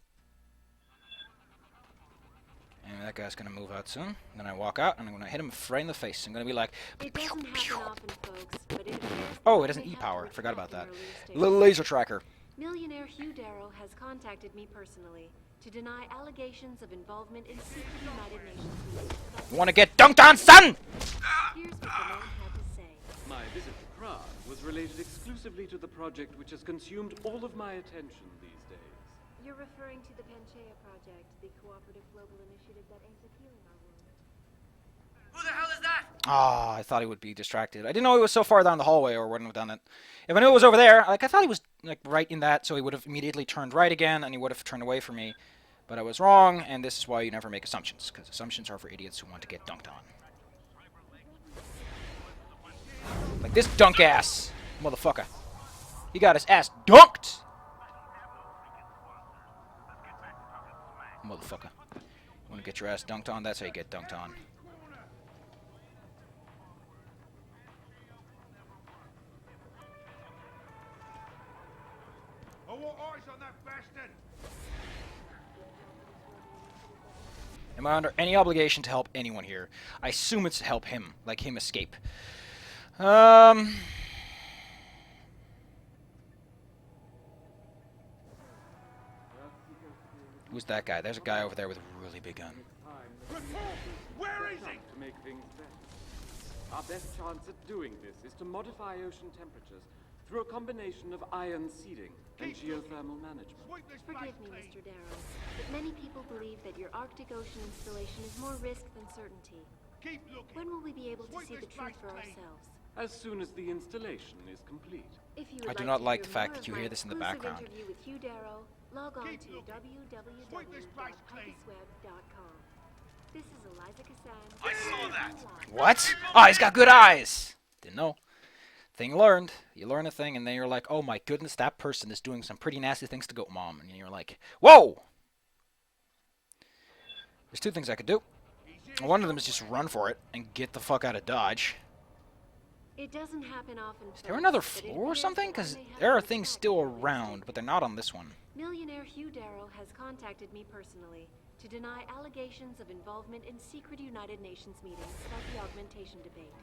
And that guy's gonna move out soon. Then I walk out and I'm gonna hit him right in the face. I'm gonna be like, It doesn't happen often, folks, but it appears oh, that it has an I may have E-power. to Forgot about retract that. an earlier statement. Laser tracker. Millionaire Hugh Darrow has contacted me personally to deny allegations of involvement in secret United Nations meetings about You wanna get dunked on, son? Here's what the man had to say. My visit to Prague was related exclusively to the project which has consumed all of my attention these days. You're referring to the Panchaea Project, the cooperative global initiative that aims at healing our world. Who the hell is that? Ah, I thought he would be distracted. I didn't know he was so far down the hallway or wouldn't have done it. If I knew it was over there, like I thought he was like right in that, so he would have immediately turned right again and he would have turned away from me. But I was wrong, and this is why you never make assumptions, because assumptions are for idiots who want to get dunked on. Like this dunk ass motherfucker. He got his ass dunked. Motherfucker. You want to get your ass dunked on? That's how you get dunked on. I want eyes on that bastard. Am I under any obligation to help anyone here? I assume it's to help him, like him escape. Who's that guy? There's a guy over there with a really big gun. Where is he? To make things better. Our best chance at doing this is to modify ocean temperatures through a combination of ion seeding and geothermal management. Forgive me, Mr. Darrow, but many people believe that your Arctic Ocean installation is more risk than certainty. Keep looking. When will we be able to see the truth for ourselves? As soon as the installation is complete. If you I would do like not to like hear the fact more that you of hear my this in the exclusive background. interview with Hugh Darrow, log on Keep to looking. www.compassweb.com. This is Eliza Cassan. I saw that. What? Oh, he's got good eyes. Didn't know. Thing learned. You learn a thing, and then you're like, oh my goodness, that person is doing some pretty nasty things to Goat Mom. And you're like, whoa! There's two things I could do. One of them is just run for it and get the fuck out of Dodge. It doesn't happen often. Is there another floor or something? Because there are things still around, but they're not on this one. Millionaire Hugh Darrow has contacted me personally to deny allegations of involvement in secret United Nations meetings about the augmentation debate.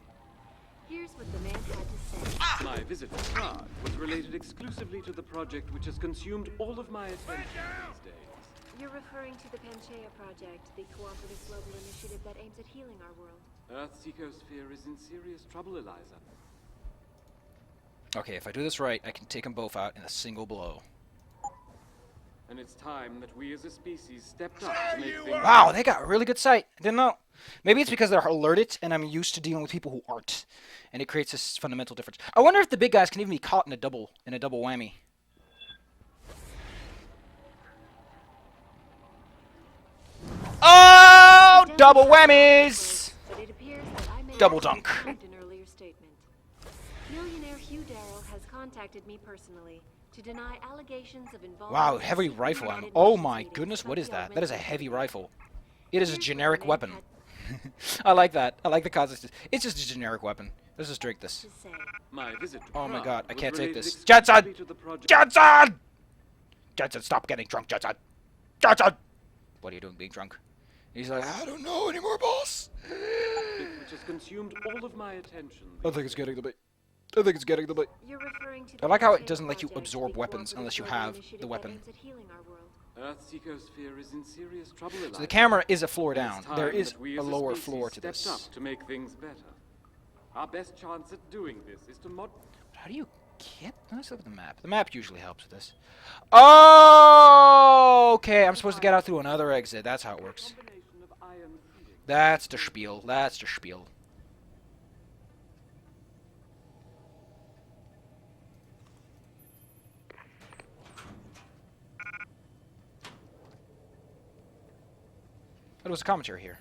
Here's what the man had to say. My visit to Prague was related exclusively to the project which has consumed all of my attention these days. You're referring to the Panchaea Project, the cooperative global initiative that aims at healing our world. Earth's ecosphere is in serious trouble, Eliza. Okay, if I do this right, I can take them both out in a single blow. And it's time that we as a species stepped up to make things... Wow, they got really good sight. I didn't know. Maybe it's because they're alerted, and I'm used to dealing with people who aren't, and it creates this fundamental difference. I wonder if the big guys can even be caught in a double whammy. Oh, double whammies! But it appears that I may Double have dunk. retract an earlier statement. Millionaire Hugh Darrow has contacted me personally to deny allegations of involvement. Wow, in heavy secret rifle ammo. United Oh Nations my meetings goodness, what is about that? the That is a Already heavy Project. rifle. It is a Here's generic what weapon. Ned I like that. I like the concept. It's just a generic weapon. Let's just drink this. had to say. My visit to Oh my Prague god, I was can't take related this. exclusively Jensen! to the project. Jensen! Jensen, stop getting drunk, Jensen! Jensen! What are you doing being drunk? He's like, I don't know anymore, boss. Which has consumed all of my attention. I think it's getting the bait. I think it's getting the bait. You're referring to I the like how it Panchaea doesn't let you Project, absorb the weapons cooperative unless you global have initiative the that weapon. aims at healing our world. Earth's ecosphere is in serious trouble, So Eliza. the camera is a floor And down. it's There time is that we a as lower species floor to stepped this. up to make things better. Our best chance at doing this is to How do you get? Let's look at the map. The map usually helps with this. Oh, okay. I'm supposed to get out through another exit. That's how it works. combination of iron feeding. That's the spiel. That's the spiel. There was a commentary here.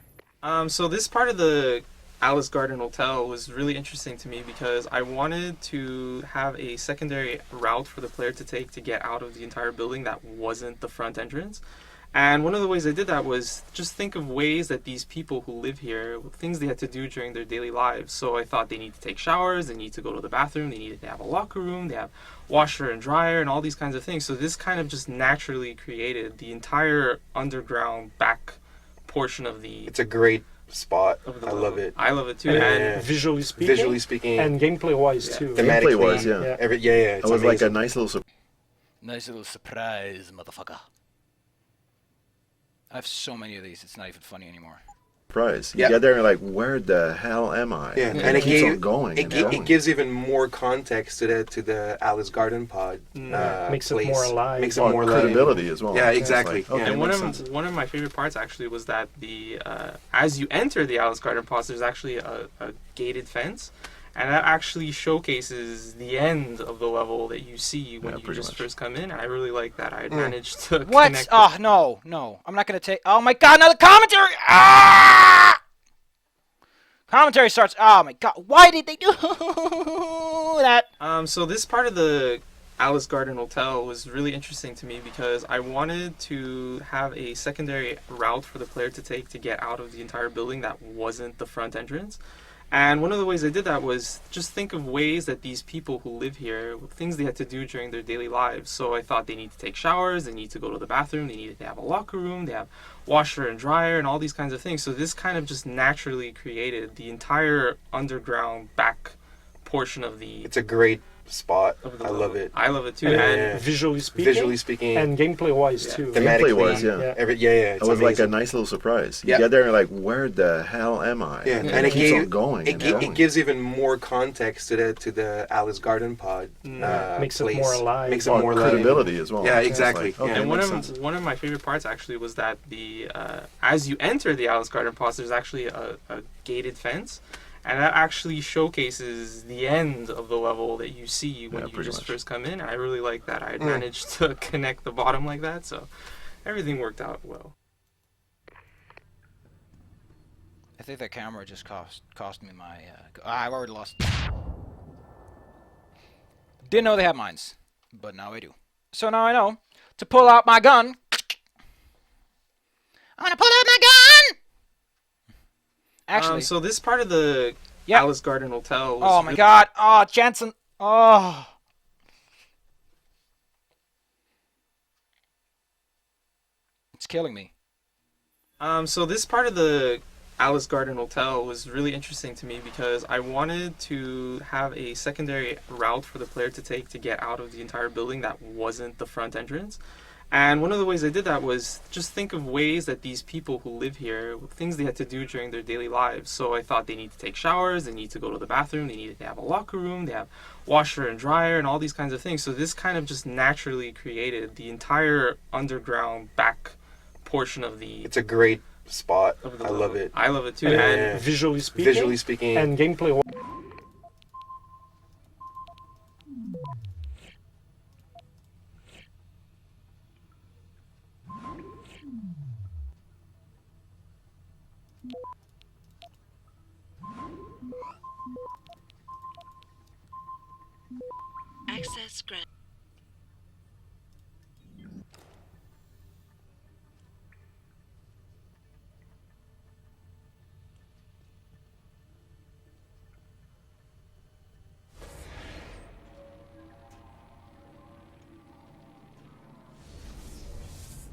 So this part of the Alice Garden Hotel was really interesting to me because I wanted to have a secondary route for the player to take to get out of the entire building that wasn't the front entrance. And one of the ways I did that was just think of ways that these people who live here, things they had to do during their daily lives. So I thought they need to take showers, they need to go to the bathroom, they needed to have a locker room, they have washer and dryer and all these kinds of things. So this kind of just naturally created the entire underground back portion of the... It's a great spot. of the I level. love it. I love it too. Yeah. And Visually speaking, and gameplay-wise too. thematically, yeah. It's It was like a amazing. nice little Nice little surprise, motherfucker. I have so many of these, it's not even funny anymore. surprise. You Yeah. get there and you're like, where the hell am I? Yeah, And it keeps on going. It, and gi- going. it gives even more context to the Alice Garden Pod. Makes it place. more alive. Makes it Well, more alive. credibility as well. Yeah, It's exactly. like, okay, And makes one sense. of my favorite parts actually was that the as you enter the Alice Garden Pod, there's actually a gated fence, and that actually showcases the end of the level that you see when Yeah, you pretty just much. first come in. I really like that. I managed to What? connect. Oh, no. I'm not going to take... Oh, my God, another commentary! Ah! Commentary starts... Oh, my God. Why did they do that? So this part of the Alice Garden Hotel was really interesting to me because I wanted to have a secondary route for the player to take to get out of the entire building that wasn't the front entrance. And one of the ways I did that was just think of ways that these people who live here, things they had to do during their daily lives. So I thought they need to take showers, they need to go to the bathroom, they needed to have a locker room, they have washer and dryer and all these kinds of things. So this kind of just naturally created the entire underground back portion of the... It's a great spot. of the I level. love it. I love it too. And And visually speaking, and gameplay-wise too. Thematically, Gameplay-wise, yeah. It's It was like a amazing. nice little surprise. You Yeah. get there and you're like, where the hell am I? Yeah, And it keeps on going. It, and gi- going. it gives even more context to the Alice Garden Pod. Makes it place. more alive. Makes it Well, more alive. credibility as well. Yeah, It's exactly. like, okay, and makes one sense. of my favorite parts actually was that the as you enter the Alice Garden Pod, there's actually a gated fence, and that actually showcases the end of the level that you see when Yeah, you pretty just much. first come in. I really like that. I managed to connect the bottom like that, so everything worked out well. I think that camera just cost me my... I've already lost... Didn't know they had mines, but now I do. So now I know to pull out my gun. I'm gonna pull out my gun! Actually... So this part of the Yep. Alice Garden Hotel was Oh my really- God! Oh, Jensen! Oh! It's killing me. So this part of the Alice Garden Hotel was really interesting to me because I wanted to have a secondary route for the player to take to get out of the entire building that wasn't the front entrance. And one of the ways I did that was just think of ways that these people who live here, things they had to do during their daily lives. So I thought they need to take showers, they need to go to the bathroom, they need to have a locker room, they have washer and dryer and all these kinds of things. So this kind of just naturally created the entire underground back portion of the... It's a great spot. I love it. I love it too. And visually speaking, and gameplay. Access granted.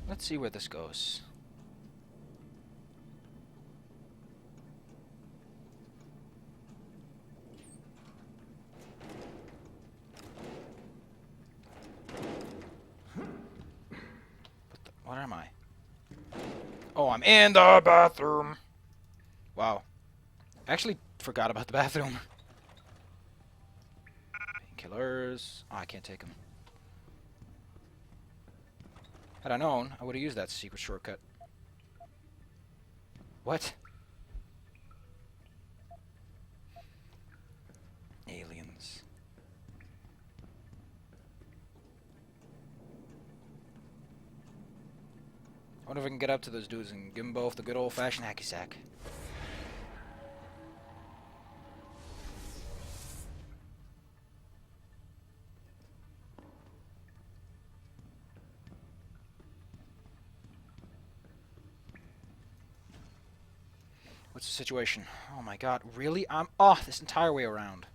Let's see where this goes. What am I? Oh, I'm in the bathroom. Wow. I actually forgot about the bathroom. Painkillers. Oh, I can't take them. Had I known, I would have used that secret shortcut. What? Aliens. I wonder if I can get up to those dudes and give them both the good old-fashioned hacky sack. What's the situation? Oh my god, really? I'm off this entire way around.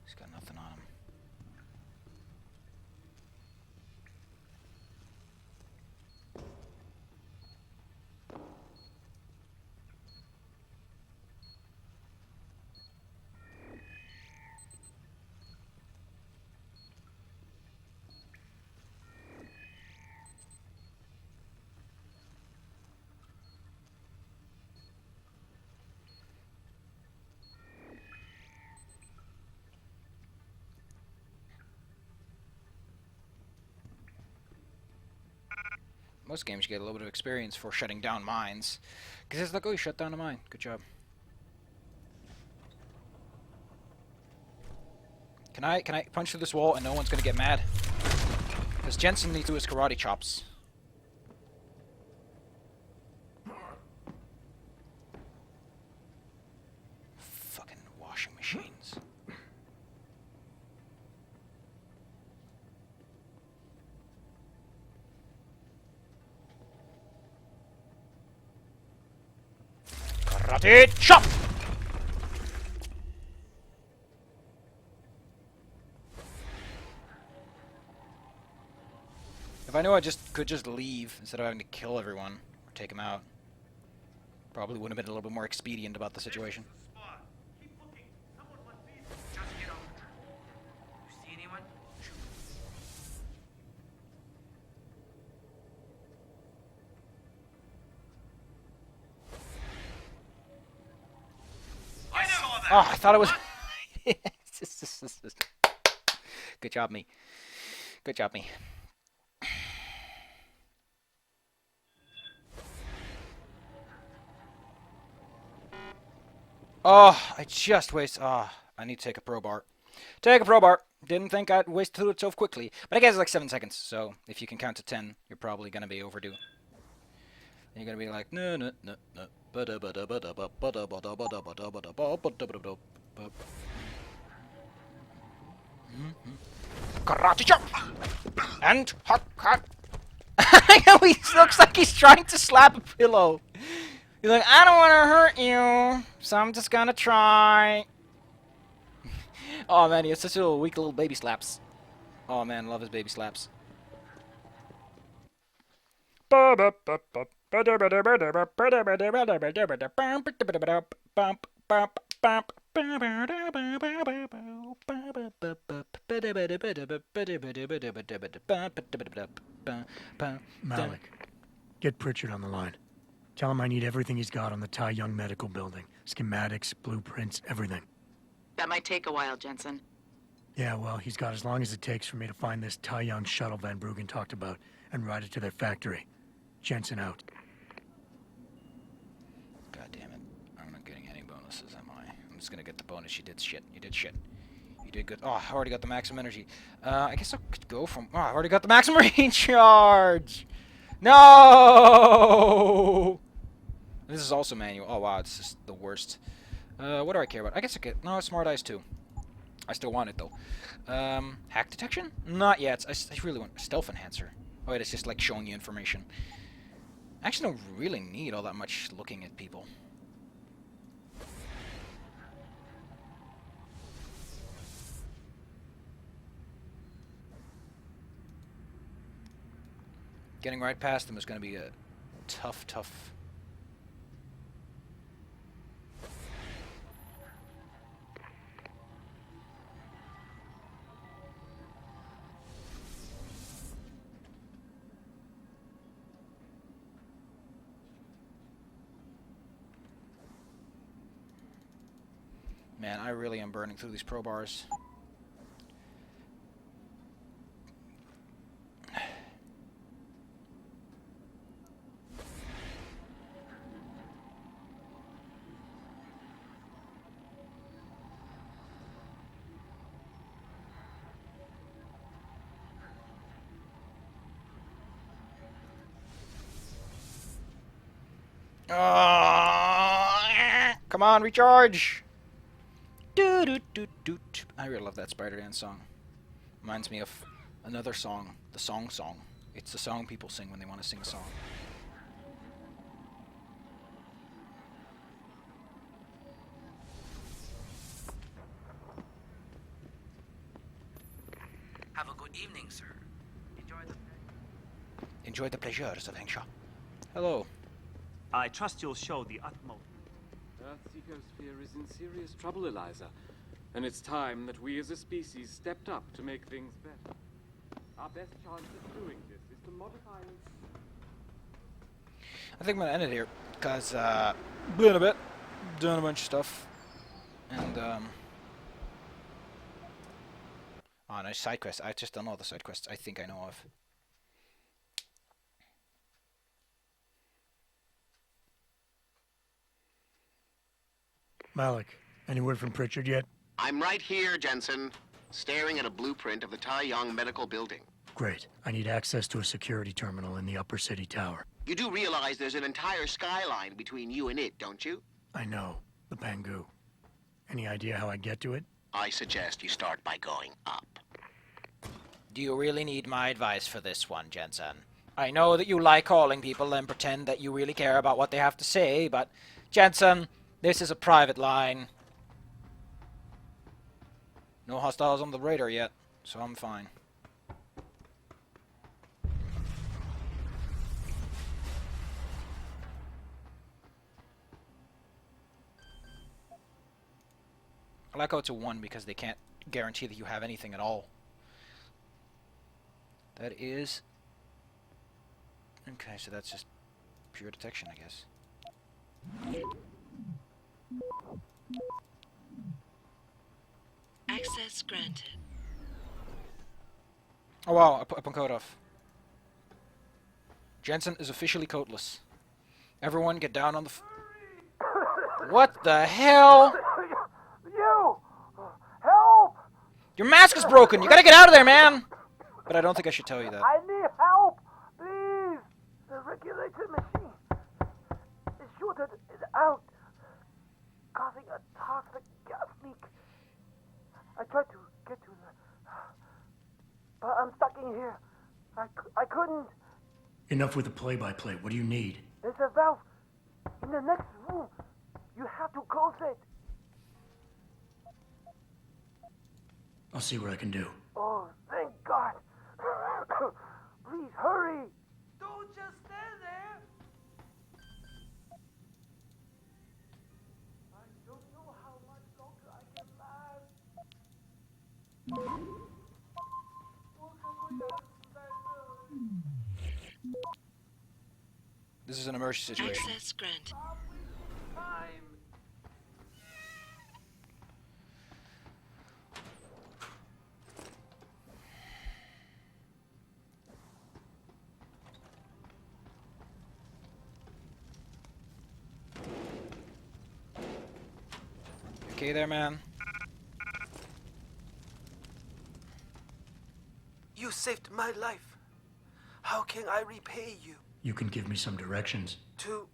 He's got nothing on him. Most games you get a little bit of experience for shutting down mines. Because it's like, oh, you shut down a mine. Good job. Can I punch through this wall and no one's gonna get mad? Because Jensen needs to do his karate chops. Fucking washing machines. Karate chop! If I knew I could just leave instead of having to kill everyone or take them out, probably would have been a little bit more expedient about the situation. Oh, I thought it was... Good job, me. Good job, me. Oh, I just wasted... Oh, I need to take a pro bar. Take a pro bar. Didn't think I'd waste through it so quickly. But I guess it's like 7 seconds, so if you can count to 10, you're probably going to be overdue. And you're going to be like... No, no, no, no. Karate chop! And hot cut! He looks like he's trying to slap a pillow. He's like, I don't want to hurt you, so I'm just gonna try. Oh man, he has such little weak little baby slaps. Oh man, love his baby slaps. Malik, get Pritchard on the line. Tell him I need everything he's got on the Tai Young Medical Building. Schematics, blueprints, everything. That might take a while, Jensen. Yeah, well, he's got as long as it takes for me to find this Tai Young shuttle Van Bruggen talked about and ride it to their factory. Jensen out. God damn it. I'm not getting any bonuses, am I? I'm just gonna get the bonus. You did shit. You did shit. You did good. Oh, I already got the maximum energy. I guess I could go from... Oh, I already got the maximum recharge! No! This is also manual. Oh, wow, it's just the worst. What do I care about? I guess I could... No, Smart Eyes too. I still want it, though. Hack detection? Not yet. I really want... Stealth enhancer. Oh, wait, it's just, like, showing you information. I actually don't really need all that much looking at people. Getting right past them is going to be a tough... Man, I really am burning through these pro bars. Come on, recharge! I really love that Spider-Man song. Reminds me of another song, the Song Song. It's the song people sing when they want to sing a song. Have a good evening, sir. Enjoy the pleasures of Hengsha. Hello. I trust you'll show the utmost. Earth's ecosphere is in serious trouble, Eliza. And it's time that we as a species stepped up to make things better. Our best chance of doing this is to modify... I think I'm going to end it here, because, been a bit, done a bunch of stuff, and, oh, nice side quests. I've just done all the side quests I think I know of. Malik, any word from Pritchard yet? I'm right here, Jensen, staring at a blueprint of the Tai Young Medical Building. Great. I need access to a security terminal in the Upper City Tower. You do realize there's an entire skyline between you and it, don't you? I know. The Pangu. Any idea how I get to it? I suggest you start by going up. Do you really need my advice for this one, Jensen? I know that you like calling people and pretend that you really care about what they have to say, but, Jensen, this is a private line. No hostiles on the radar yet, so I'm fine. I like how it's a 1 because they can't guarantee that you have anything at all. That is... Okay, so that's just pure detection, I guess. Access granted. Oh wow, I put up on code off. Jensen is officially coatless. Everyone get down on the What the hell? You! Help! Your mask is broken! You gotta get out of there, man! But I don't think I should tell you that. I need help! Please! The regulator machine is shorted out, causing a toxic gas leak. I tried to get to the... But I'm stuck in here. I couldn't. Enough with the play-by-play. What do you need? There's a valve in the next room. You have to close it. I'll see what I can do. Oh, thank God. Please hurry. Don't just stand there. I don't know how much longer This is an emergency situation. Access granted. Okay there, man? You saved my life. How can I repay you? You can give me some directions. To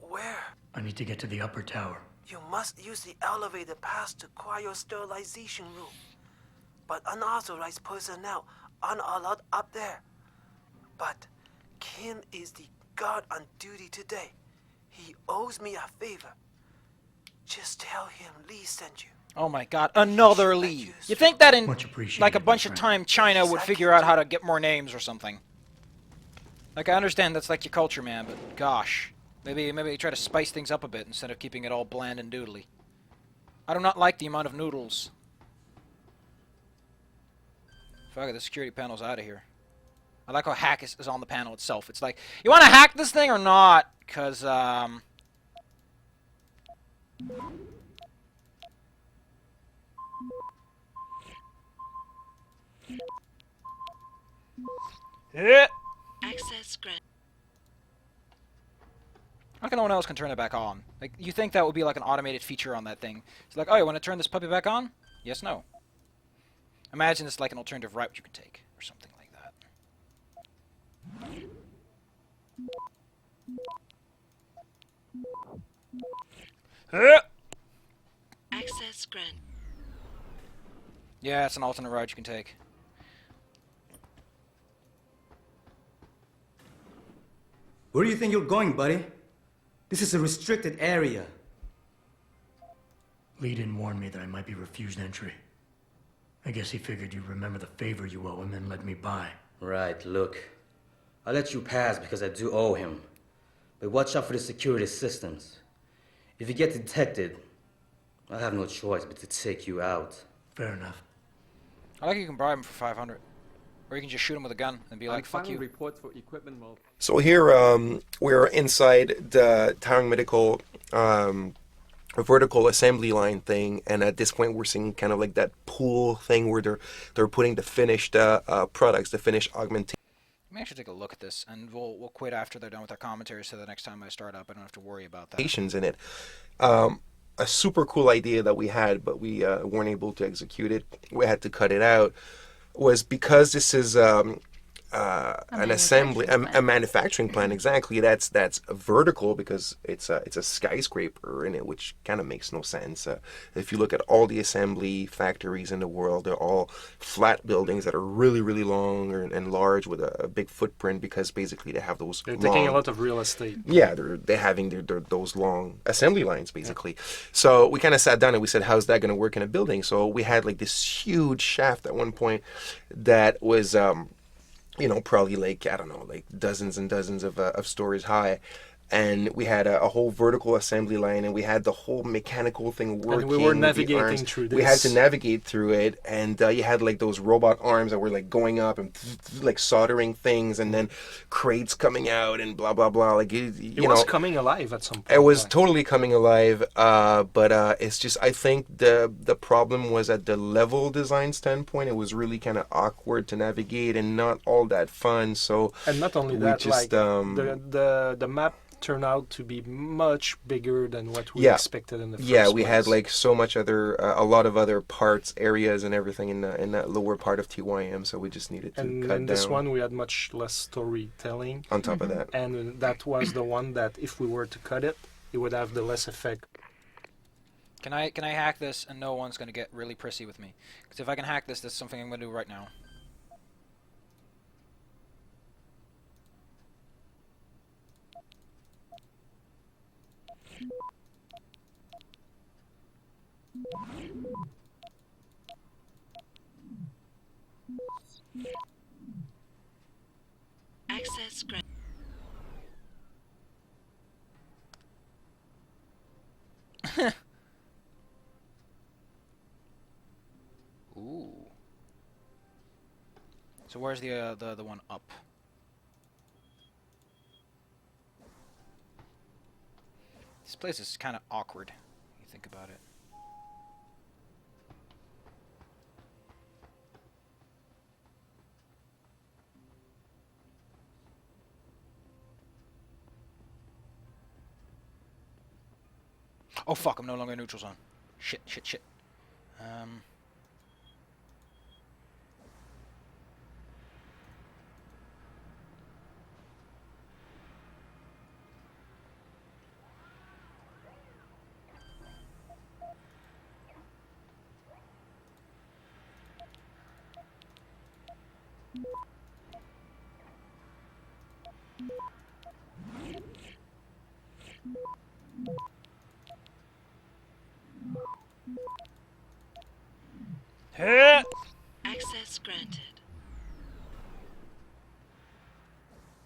where? I need to get to the upper tower. You must use the elevator pass to cryosterilization room. But unauthorized personnel aren't allowed up there. But Ken is the guard on duty today. He owes me a favor. Just tell him Lee sent you. Oh my god, another Lee. You think that in Much appreciated, like a my bunch of friend. time China would figure out how to get more names or something? Like, I understand that's like your culture, man, but gosh. Maybe try to spice things up a bit instead of keeping it all bland and doodly. I do not like the amount of noodles. Fuck it, the security panel's out of here. I like how hack is on the panel itself. It's like, you want to hack this thing or not? Because, yeah. Access granted. How come no one else can turn it back on? Like, you think that would be like an automated feature on that thing. It's like, oh, you want to turn this puppy back on? Yes, no. Imagine it's like an alternative route you can take, or something like that. Access granted. Yeah, it's an alternate route you can take. Where do you think you're going, buddy? This is a restricted area. Lee didn't warn me that I might be refused entry. I guess he figured you'd remember the favor you owe him and let me by. Right, look. I'll let you pass because I do owe him. But watch out for the security systems. If you get detected, I'll have no choice but to take you out. Fair enough. I like you can bribe him for 500. Or you can just shoot him with a gun and be like, fuck you. Reports for equipment mal- So here we're inside the Towering Medical vertical assembly line thing, and at this point we're seeing kind of like that pool thing where they're putting the finished products, the finished augmentation. Let me actually take a look at this, and we'll quit after they're done with their commentary, so the next time I start up, I don't have to worry about that. In it. A super cool idea that we had, but we weren't able to execute it. We had to cut it out. Was because this is an assembly, a manufacturing plant. Exactly. That's vertical because it's a skyscraper in it, which kind of makes no sense. If you look at all the assembly factories in the world, they're all flat buildings that are really, really long and large with a big footprint because basically they have those. They're taking a lot of real estate. Yeah, they're having those long assembly lines basically. Yeah. So we kind of sat down and we said, how's that going to work in a building? So we had like this huge shaft at one point that was. Probably like, I don't know, like dozens and dozens of stories high. And we had a whole vertical assembly line, and we had the whole mechanical thing working. And we were navigating through this. We had to navigate through it, and you had like those robot arms that were like going up and like soldering things, and then crates coming out and blah blah blah. Like it was coming alive at some point. It was totally coming alive, but it's just I think the problem was at the level design standpoint. It was really kind of awkward to navigate and not all that fun. So and not only that, like the map turned out to be much bigger than what we expected in the first place. We place. had like so much other, a lot of other parts, areas, and everything in that lower part of TYM. So we just needed to cut down. And this one we had much less storytelling. On top of that, and that was the one that if we were to cut it, it would have the less effect. Can I hack this and no one's gonna get really prissy with me? Because if I can hack this, that's something I'm gonna do right now. Access granted. Ooh. So where's the one up? This place is kind of awkward. You think about it. Oh fuck! I'm no longer in neutral zone. Shit! Shit! Shit! Access granted.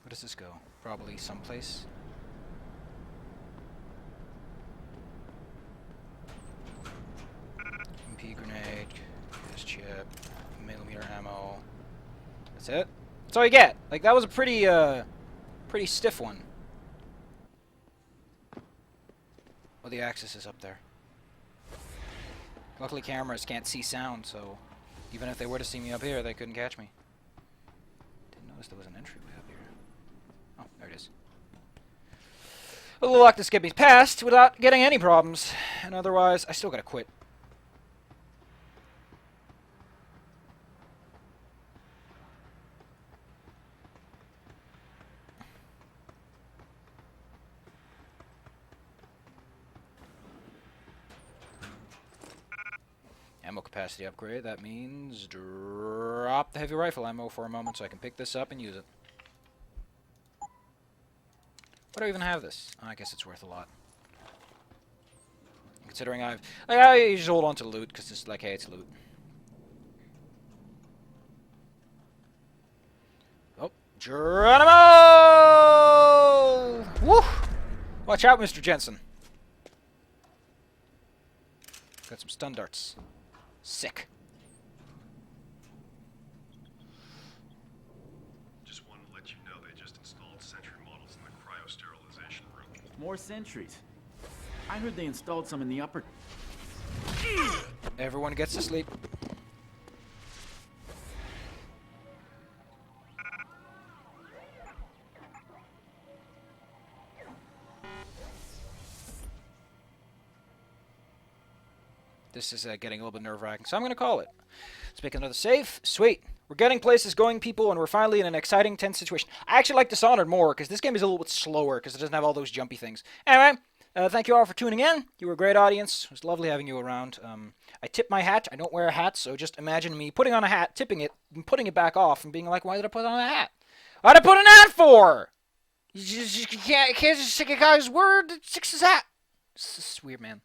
Where does this go? Probably someplace. MP grenade, this chip, millimeter ammo. That's it? That's all you get. Like, that was a pretty, pretty stiff one. Well, the axis is up there. Luckily cameras can't see sound, so even if they were to see me up here, they couldn't catch me. Didn't notice there was an entryway up here. Oh, there it is. A little luck to skip me past without getting any problems. And otherwise, I still gotta quit. Ammo capacity upgrade. That means drop the heavy rifle ammo for a moment so I can pick this up and use it. Why do I even have this? Oh, I guess it's worth a lot. Considering I just hold on to loot because it's like, hey, it's loot. Oh, Geronimo! Woo! Watch out, Mr. Jensen. Got some stun darts. Sick. Just wanted to let you know they just installed sentry models in the cryo-sterilization room. More sentries. I heard they installed some in the upper... Everyone gets to sleep. This is getting a little bit nerve-wracking, so I'm going to call it. Let's make another save. Sweet. We're getting places, going people, and we're finally in an exciting, tense situation. I actually like Dishonored more, because this game is a little bit slower, because it doesn't have all those jumpy things. Anyway, thank you all for tuning in. You were a great audience. It was lovely having you around. I tip my hat. I don't wear a hat, so just imagine me putting on a hat, tipping it, and putting it back off, and being like, why did I put on a hat? Why did I put an hat for? You can't just stick a guy's word that sticks his hat. This is weird, man.